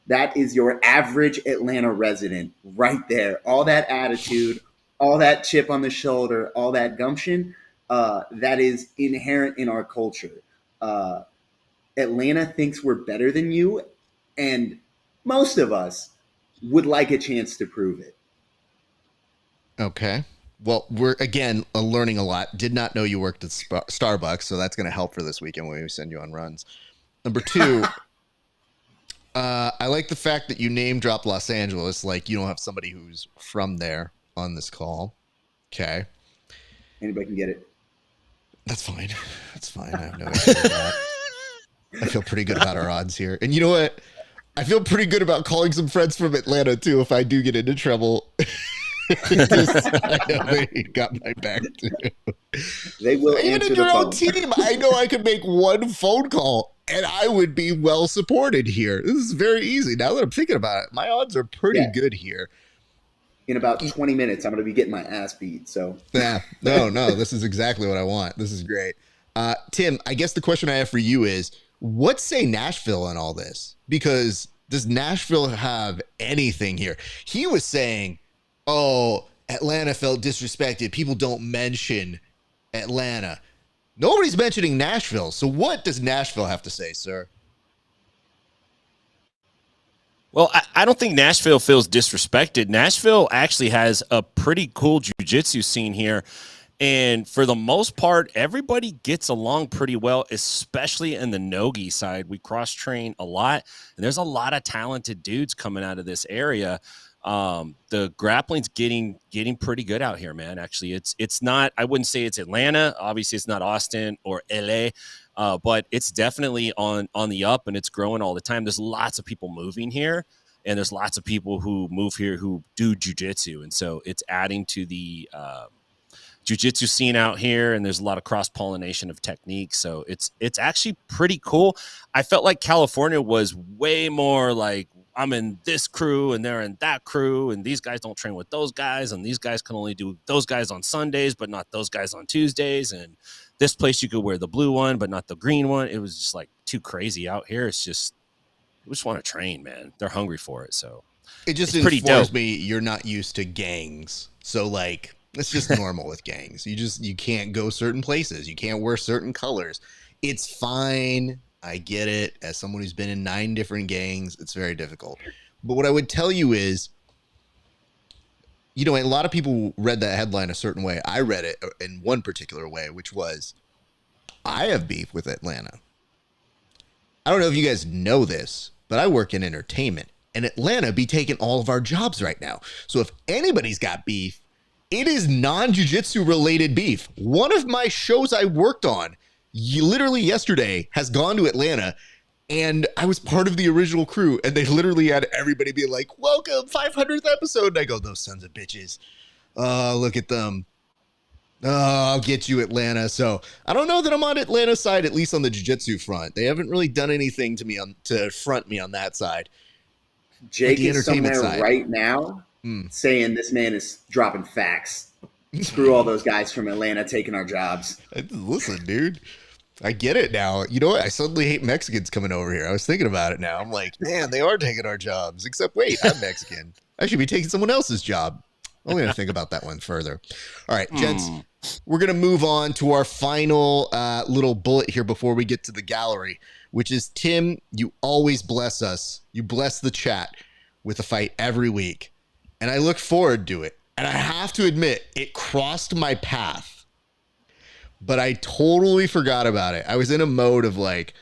That is your average Atlanta resident right there. All that attitude, all that chip on the shoulder, all that gumption, that is inherent in our culture. Atlanta thinks we're better than you, and most of us would like a chance to prove it. Okay. Well, we're, again, learning a lot. Did not know you worked at Starbucks, so that's going to help for this weekend when we send you on runs. Number two, I like the fact that you name dropped Los Angeles. Like, you don't have somebody who's from there on this call. Okay. Anybody can get it. That's fine. That's fine. I have no issue with that. I feel pretty good about our odds here. And you know what? I feel pretty good about calling some friends from Atlanta, too, if I do get into trouble. I know they got my back, too. They will answer the phone. Your own team. I know I could make one phone call, and I would be well supported here. This is very easy. Now that I'm thinking about it, my odds are pretty good here. In about 20 minutes, I'm going to be getting my ass beat. So yeah, no, this is exactly what I want. This is great. Tim, I guess the question I have for you is, what say Nashville in all this? Because does Nashville have anything here? He was saying, oh, Atlanta felt disrespected. People don't mention Atlanta. Nobody's mentioning Nashville. So what does Nashville have to say, sir? Well, I don't think Nashville feels disrespected. Nashville actually has a pretty cool jiu-jitsu scene here. And for the most part, everybody gets along pretty well, especially in the no-gi side. We cross-train a lot, and there's a lot of talented dudes coming out of this area. The grappling's getting pretty good out here, man. Actually, it's not, I wouldn't say it's Atlanta. Obviously, it's not Austin or LA, but it's definitely on the up, and it's growing all the time. There's lots of people moving here, and there's lots of people who move here who do jiu-jitsu, and so it's adding to the jiu-jitsu scene out here, and there's a lot of cross-pollination of techniques. So it's actually pretty cool. I felt like California was way more like, I'm in this crew and they're in that crew, and these guys don't train with those guys, and these guys can only do those guys on Sundays, but not those guys on Tuesdays. And this place you could wear the blue one, but not the green one. It was just like too crazy out here. It's just, we just want to train, man. They're hungry for it. So it just informs me you're not used to gangs. So like, it's just normal with gangs. You can't go certain places. You can't wear certain colors. It's fine. I get it. As someone who's been in 9 different gangs, it's very difficult. But what I would tell you is, you know, a lot of people read that headline a certain way. I read it in one particular way, which was, I have beef with Atlanta. I don't know if you guys know this, but I work in entertainment, and Atlanta be taking all of our jobs right now. So if anybody's got beef, it is non-jiu-jitsu related beef. One of my shows I worked on, literally yesterday, has gone to Atlanta, and I was part of the original crew, and they literally had everybody be like, welcome, 500th episode. And I go, those sons of bitches. Look at them. I'll get you, Atlanta. So I don't know that I'm on Atlanta's side, at least on the jiu-jitsu front. They haven't really done anything to me to front me on that side. Jake is somewhere right now saying this man is dropping facts. Screw all those guys from Atlanta taking our jobs. Listen, dude, I get it now. You know what? I suddenly hate Mexicans coming over here. I was thinking about it now. I'm like, man, they are taking our jobs. Except, wait, I'm Mexican. I should be taking someone else's job. I'm going to think about that one further. All right, gents, we're going to move on to our final little bullet here before we get to the gallery, which is, Tim, you always bless us. You bless the chat with a fight every week. And I look forward to it. And I have to admit, it crossed my path, but I totally forgot about it. I was in a mode of like,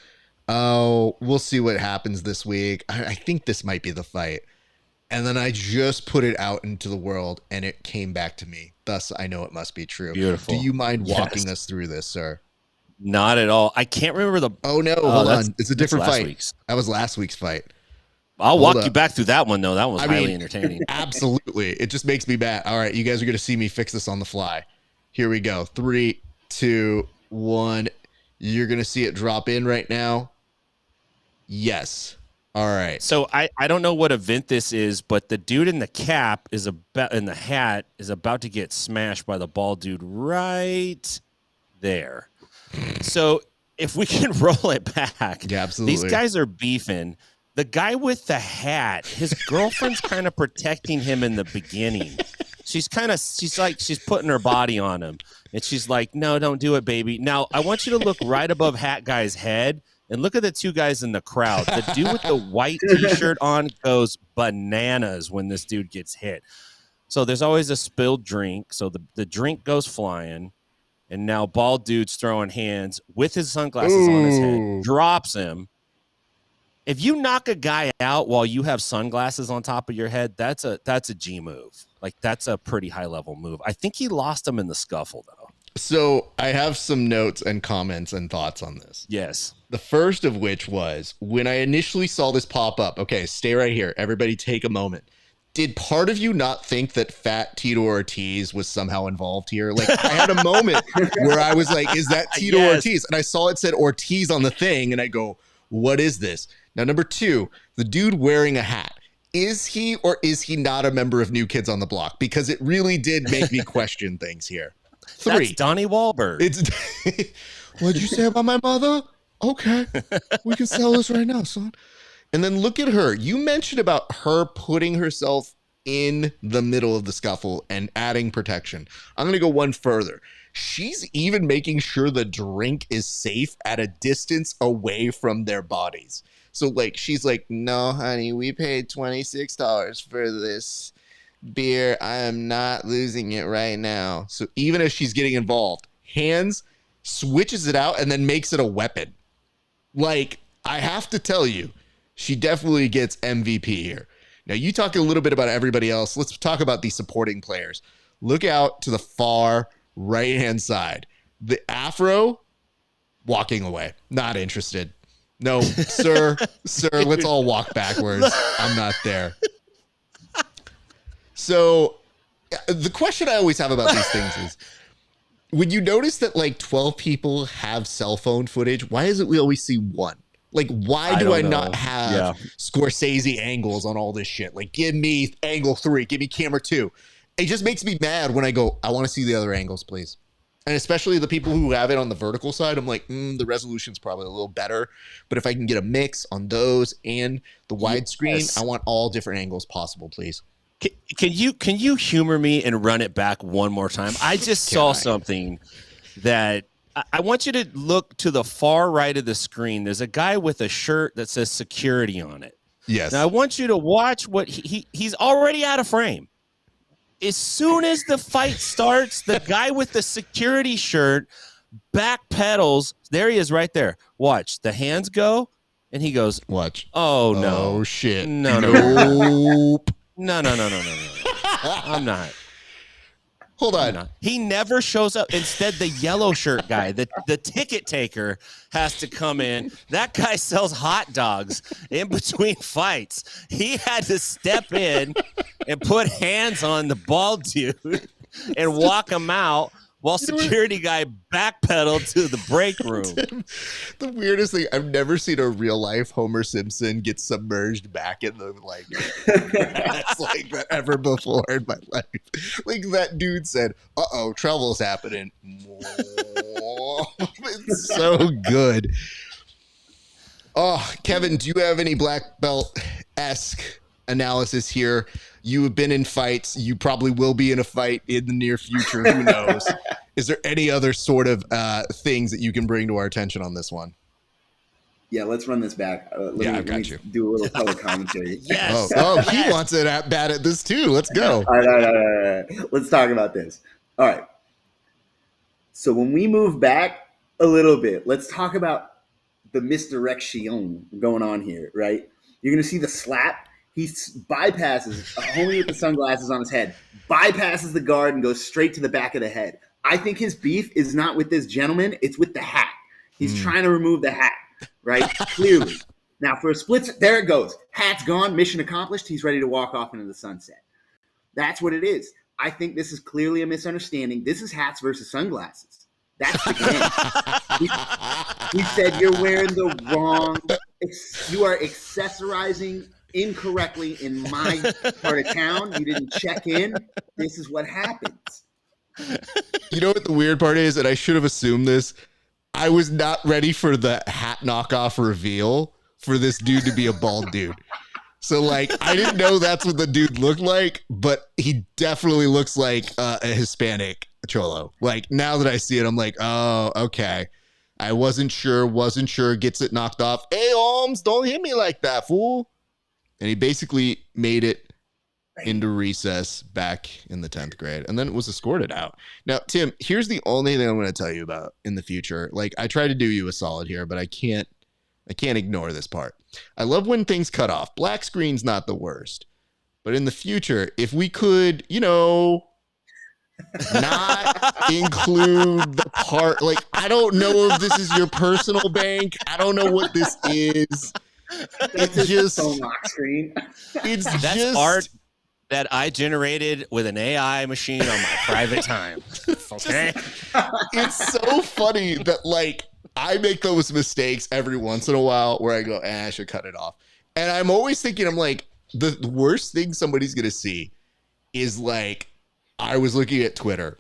oh, we'll see what happens this week. I think this might be the fight. And then I just put it out into the world, and it came back to me. Thus, I know it must be true. Beautiful. Do you mind walking us through this, sir? Not at all. I can't remember the... Oh, no, hold on. It's a different fight. That was last week's fight. I'll Hold walk up. you back through that one, though. That was I highly mean, entertaining. Absolutely. It just makes me mad. All right, you guys are going to see me fix this on the fly. Here we go. 3, 2, 1. You're going to see it drop in right now. Yes. All right. So I don't know what event this is, but the dude in the cap is in the hat is about to get smashed by the bald dude right there. So if we can roll it back, Yeah, absolutely. these guys are beefing. The guy with the hat, his girlfriend's kind of protecting him in the beginning. She's putting her body on him. And she's like, no, don't do it, baby. Now, I want you to look right above Hat Guy's head and look at the two guys in the crowd. The dude with the white T-shirt on goes bananas when this dude gets hit. So there's always a spilled drink. So the drink goes flying. And now bald dude's throwing hands with his sunglasses on his head, drops him. If you knock a guy out while you have sunglasses on top of your head, that's a G move. Like, that's a pretty high level move. I think he lost him in the scuffle, though. So I have some notes and comments and thoughts on this. Yes. The first of which was when I initially saw this pop up. Okay, stay right here. Everybody take a moment. Did part of you not think that Fat Tito Ortiz was somehow involved here? Like, I had a moment where I was like, is that Tito Ortiz? And I saw it said Ortiz on the thing, and I go, what is this? Now, number 2, the dude wearing a hat. Is he or is he not a member of New Kids on the Block? Because it really did make me question things here. 3. That's Donnie Wahlberg. What'd you say about my mother? Okay, we can sell this right now, son. And then look at her. You mentioned about her putting herself in the middle of the scuffle and adding protection. I'm going to go one further. She's even making sure the drink is safe at a distance away from their bodies. So, like, she's like, no, honey, we paid $26 for this beer. I am not losing it right now. So even as she's getting involved, hands switches it out and then makes it a weapon. Like, I have to tell you, she definitely gets MVP here. Now, you talk a little bit about everybody else. Let's talk about the supporting players. Look out to the far right-hand side. The Afro, walking away. Not interested. No, sir, let's all walk backwards. I'm not there. So the question I always have about these things is, when you notice that like 12 people have cell phone footage, why is it we always see one? Like, why do I not have Scorsese angles on all this shit? Like, give me angle 3, give me camera 2. It just makes me mad when I go, I want to see the other angles, please. And especially the people who have it on the vertical side, I'm like, the resolution's probably a little better. But if I can get a mix on those and the widescreen, I want all different angles possible, please. Can you humor me and run it back one more time? I just saw something that I want you to look to the far right of the screen. There's a guy with a shirt that says security on it. Yes. Now I want you to watch what he's already out of frame. As soon as the fight starts, the guy with the security shirt backpedals. There he is right there. Watch. The hands go, and he goes, watch. Oh, no. Oh, shit. No. Nope. No. I'm not. Hold on. He never shows up. Instead, the yellow shirt guy, the ticket taker, has to come in. That guy sells hot dogs in between fights. He had to step in and put hands on the bald dude and walk him out while security guy backpedaled to the break room. The weirdest thing, I've never seen a real life Homer Simpson get submerged back in the like that's like ever before in my life. Like that dude said, "Uh-oh, trouble's happening." It's so good. Oh, Kevin, do you have any black belt-esque analysis here? You have been in fights. You probably will be in a fight in the near future. Who knows? Is there any other sort of things that you can bring to our attention on this one? Yeah, let's run this back. Let me do a little color commentary. Yes. He wants it bad at this too. Let's go. All right. Let's talk about this. All right. So when we move back a little bit, let's talk about the misdirection going on here, right? You're going to see the slap. He bypasses a homie with the sunglasses on his head, bypasses the guard and goes straight to the back of the head. I think his beef is not with this gentleman. It's with the hat. He's trying to remove the hat, right? Clearly. Now for a split, there it goes. Hat's gone, mission accomplished. He's ready to walk off into the sunset. That's what it is. I think this is clearly a misunderstanding. This is hats versus sunglasses. That's the game. He said you're wearing the wrong, you are accessorizing incorrectly in my part of town. You didn't check in. This is what happens. You know what the weird part is? And I should have assumed this. I was not ready for the hat knockoff reveal for this dude to be a bald dude. So, like, I didn't know that's what the dude looked like, but he definitely looks like a Hispanic cholo. Like, now that I see it, I'm like, oh, okay. I wasn't sure, gets it knocked off. Hey, Holmes, don't hit me like that, fool. And he basically made it into recess back in the 10th grade, and then it was escorted out. Now, Tim, here's the only thing I'm going to tell you about in the future. Like, I try to do you a solid here, but I can't ignore this part. I love when things cut off. Black screen's not the worst, but in the future, if we could, not include the part, like, I don't know if this is your personal bank. I don't know what this is. It's just phone lock screen. That's just art that I generated with an AI machine on my private time. Okay. It's so funny that, like, I make those mistakes every once in a while where I go, I should cut it off. And I'm always thinking, I'm like, the worst thing somebody's going to see is, like, I was looking at Twitter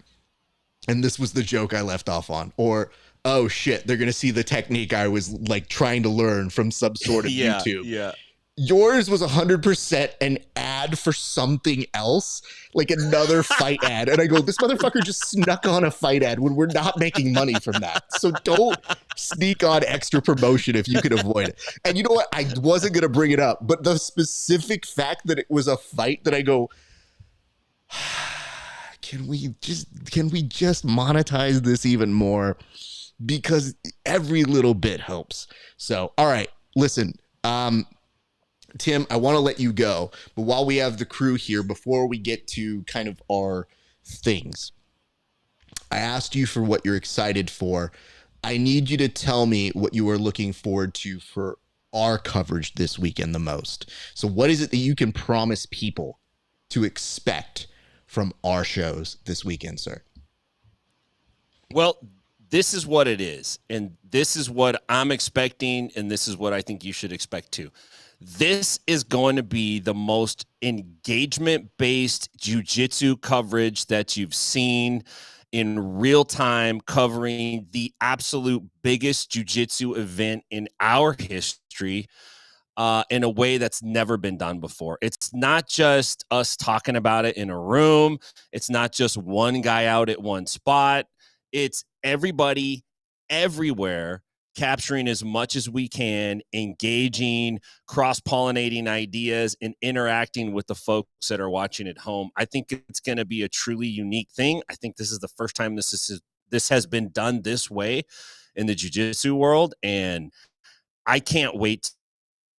and this was the joke I left off on. Or, oh shit, they're going to see the technique I was, like, trying to learn from some sort of YouTube. Yeah. Yours was 100% an ad for something else, like another fight ad. And I go, this motherfucker just snuck on a fight ad when we're not making money from that. So don't sneak on extra promotion if you can avoid it. And you know what? I wasn't going to bring it up, but the specific fact that it was a fight that I go, can we just monetize this even more? Because every little bit helps. So, all right, listen, Tim, I want to let you go, but while we have the crew here, before we get to kind of our things, I asked you for what you're excited for. I need you to tell me what you are looking forward to for our coverage this weekend the most. So what is it that you can promise people to expect from our shows this weekend, sir? Well, this is what it is, and this is what I'm expecting, and this is what I think you should expect too. This is going to be the most engagement-based jiu-jitsu coverage that you've seen in real time, covering the absolute biggest jiu-jitsu event in our history in a way that's never been done before. It's not just us talking about it in a room. It's not just one guy out at one spot. It's everybody everywhere, capturing as much as we can, engaging, cross-pollinating ideas, and interacting with the folks that are watching at home. I think it's going to be a truly unique thing. I think this is the first time this has been done this way in the jiu-jitsu world, and I can't wait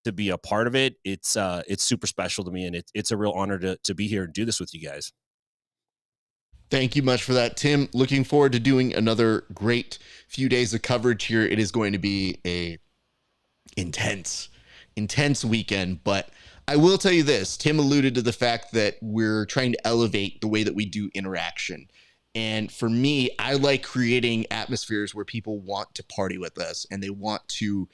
to be a part of it. It's super special to me, and it's a real honor to be here and do this with you guys. Thank you much for that, Tim. Looking forward to doing another great few days of coverage here. It is going to be a intense weekend, but I will tell you this. Tim alluded to the fact that we're trying to elevate the way that we do interaction. And for me, I like creating atmospheres where people want to party with us and they want to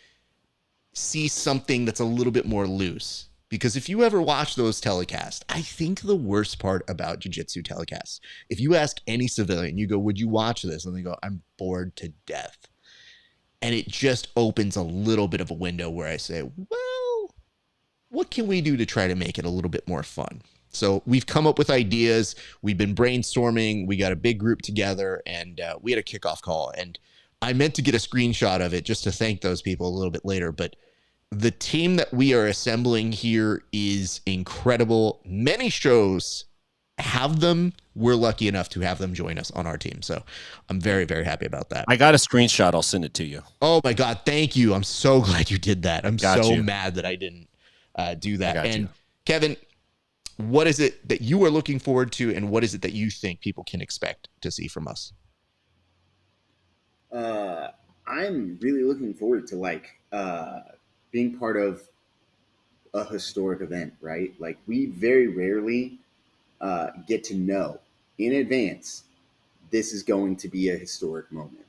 see something that's a little bit more loose. Because if you ever watch those telecasts, I think the worst part about jiu-jitsu telecasts, if you ask any civilian, you go, would you watch this? And they go, I'm bored to death. And it just opens a little bit of a window where I say, well, what can we do to try to make it a little bit more fun? So we've come up with ideas. We've been brainstorming. We got a big group together, and we had a kickoff call. And I meant to get a screenshot of it just to thank those people a little bit later, but the team that we are assembling here is incredible. Many shows have them. We're lucky enough to have them join us on our team. So I'm very, very happy about that. I got a screenshot. I'll send it to you. Oh my God. Thank you. I'm so glad you did that. I'm mad that I didn't do that. And Kevin, what is it that you are looking forward to, and what is it that you think people can expect to see from us? I'm really looking forward to being part of a historic event, right? Like we very rarely get to know in advance this is going to be a historic moment.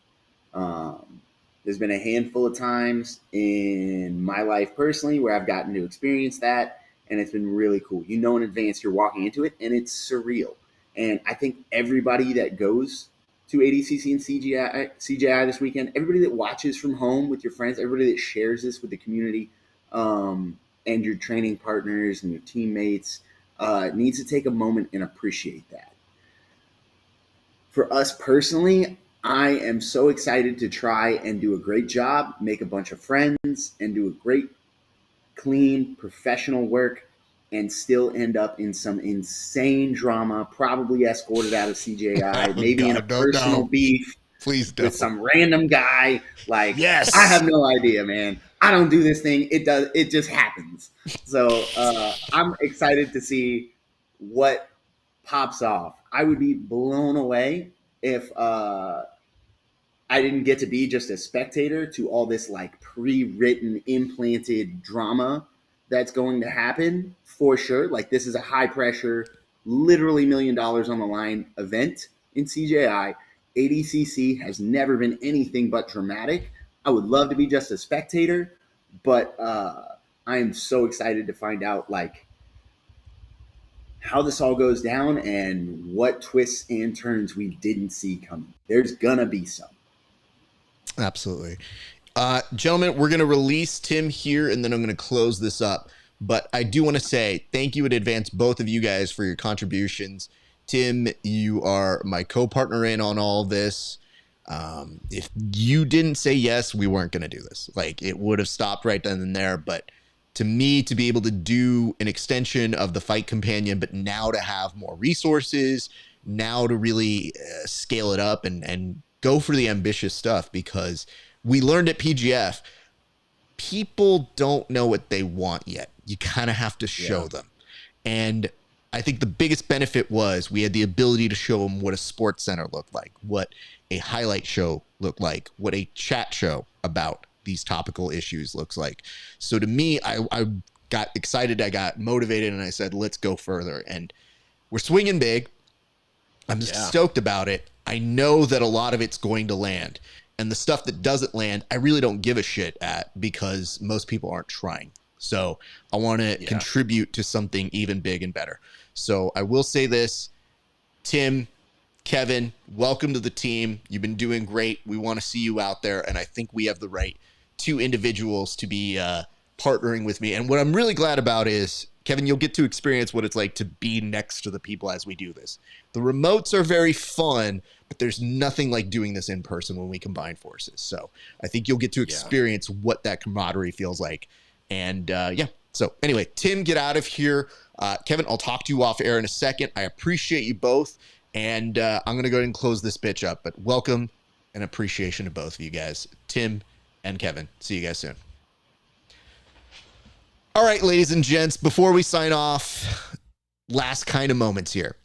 Um, there's been a handful of times in my life personally where I've gotten to experience that, and it's been really cool. You know in advance you're walking into it, and it's surreal. And I think everybody that goes to ADCC and CGI this weekend, everybody that watches from home with your friends, everybody that shares this with the community, and your training partners and your teammates, needs to take a moment and appreciate that. For us personally, I am so excited to try and do a great job, make a bunch of friends, and do a great, clean, professional work, and still end up in some insane drama, probably escorted out of CJI, Oh, maybe in a God, no, personal no. beef Please don't. with some random guy. Like, Yes. I have no idea, man. I don't do this thing. It just happens. So I'm excited to see what pops off. I would be blown away if I didn't get to be just a spectator to all this like pre-written, implanted drama that's going to happen for sure. Like this is a high pressure, literally $1 million on the line event in CJI. ADCC has never been anything but dramatic. I would love to be just a spectator, but I am so excited to find out like how this all goes down and what twists and turns we didn't see coming. There's gonna be some. Absolutely. Gentlemen, we're going to release Tim here, and then I'm going to close this up. But I do want to say thank you in advance, both of you guys, for your contributions. Tim, you are my co-partner in on all this. If you didn't say yes, we weren't going to do this. Like, it would have stopped right then and there. But to me, to be able to do an extension of the Fight Companion, but now to have more resources, now to really scale it up and go for the ambitious stuff, because we learned at PGF, people don't know what they want yet. You kind of have to show them. And I think the biggest benefit was we had the ability to show them what a sports center looked like, what a highlight show looked like, what a chat show about these topical issues looks like. So to me, I got excited, I got motivated, and I said, let's go further. And we're swinging big. I'm stoked about it. I know that a lot of it's going to land, and the stuff that doesn't land, I really don't give a shit at, because most people aren't trying. So I want to contribute to something even big and better. So I will say this, Tim, Kevin, welcome to the team. You've been doing great. We want to see you out there, and I think we have the right two individuals to be partnering with me. And what I'm really glad about is, Kevin, you'll get to experience what it's like to be next to the people as we do this. The remotes are very fun, but there's nothing like doing this in person when we combine forces. So I think you'll get to experience what that camaraderie feels like. And so anyway, Tim, get out of here. Kevin, I'll talk to you off air in a second. I appreciate you both. And I'm going to go ahead and close this bitch up. But welcome and appreciation to both of you guys, Tim and Kevin. See you guys soon. All right, ladies and gents, before we sign off, last kind of moments here.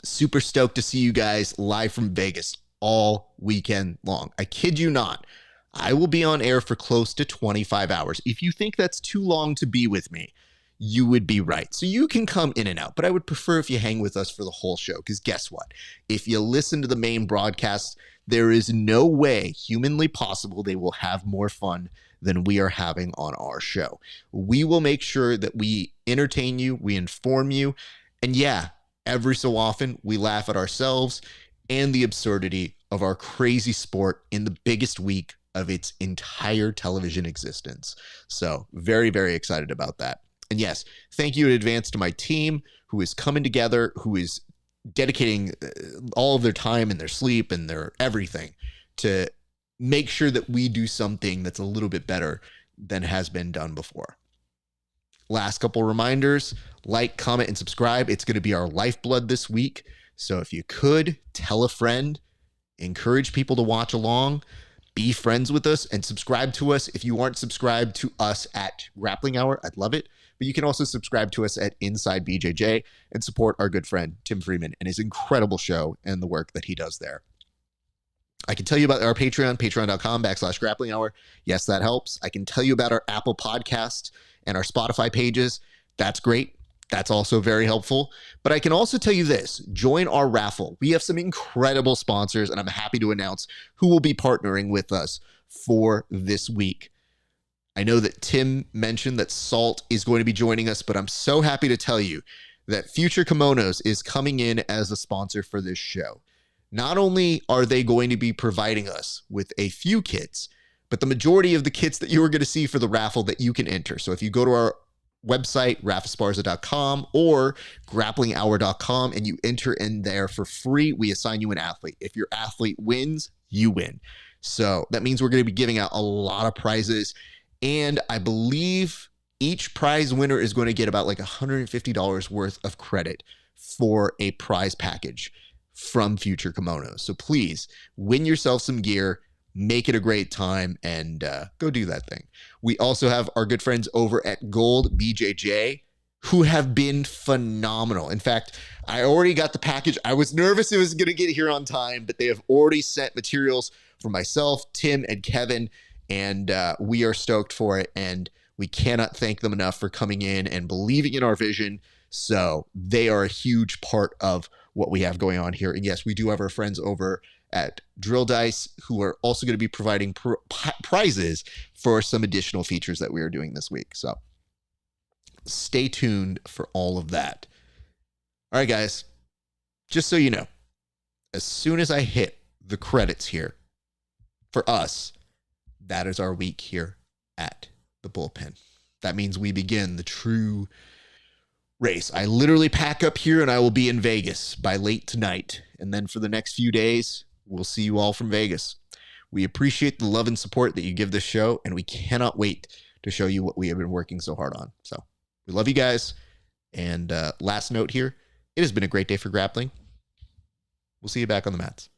Super stoked to see you guys live from Vegas all weekend long. I kid you not. I will be on air for close to 25 hours. If you think that's too long to be with me, you would be right. So you can come in and out, but I would prefer if you hang with us for the whole show, because guess what? If you listen to the main broadcast, there is no way humanly possible they will have more fun than we are having on our show. We will make sure that we entertain you, we inform you, and every so often we laugh at ourselves and the absurdity of our crazy sport in the biggest week of its entire television existence. So very, very excited about that. And yes, thank you in advance to my team who is coming together, who is dedicating all of their time and their sleep and their everything to make sure that we do something that's a little bit better than has been done before. Last couple reminders, like, comment, and subscribe. It's going to be our lifeblood this week. So if you could, tell a friend, encourage people to watch along, be friends with us, and subscribe to us. If you aren't subscribed to us at Grappling Hour, I'd love it. But you can also subscribe to us at Inside BJJ and support our good friend Tim Freeman and his incredible show and the work that he does there. I can tell you about our Patreon, patreon.com/grappling hour. Yes, that helps. I can tell you about our Apple podcast and our Spotify pages. That's great. That's also very helpful. But I can also tell you this, join our raffle. We have some incredible sponsors, and I'm happy to announce who will be partnering with us for this week. I know that Tim mentioned that Salt is going to be joining us, but I'm so happy to tell you that Future Kimonos is coming in as a sponsor for this show. Not only are they going to be providing us with a few kits, but the majority of the kits that you are going to see for the raffle that you can enter. So if you go to our website, rafesparza.com or grapplinghour.com, and you enter in there for free, we assign you an athlete. If your athlete wins, you win. So that means we're going to be giving out a lot of prizes. And I believe each prize winner is going to get about like $150 worth of credit for a prize package from Future Kimonos. So please win yourself some gear, make it a great time, and go do that thing. We also have our good friends over at Gold BJJ who have been phenomenal. In fact, I already got the package. I was nervous it was going to get here on time, but they have already sent materials for myself, Tim, and Kevin, and we are stoked for it, and we cannot thank them enough for coming in and believing in our vision. So they are a huge part of what we have going on here. And yes, we do have our friends over at Drill Dice who are also going to be providing prizes for some additional features that we are doing this week. So stay tuned for all of that. All right, guys, just so you know, as soon as I hit the credits here for us, that is our week here at the Bullpen. That means we begin the true race. I literally pack up here and I will be in Vegas by late tonight. And then for the next few days, we'll see you all from Vegas. We appreciate the love and support that you give this show, and we cannot wait to show you what we have been working so hard on. So we love you guys. And last note here, it has been a great day for grappling. We'll see you back on the mats.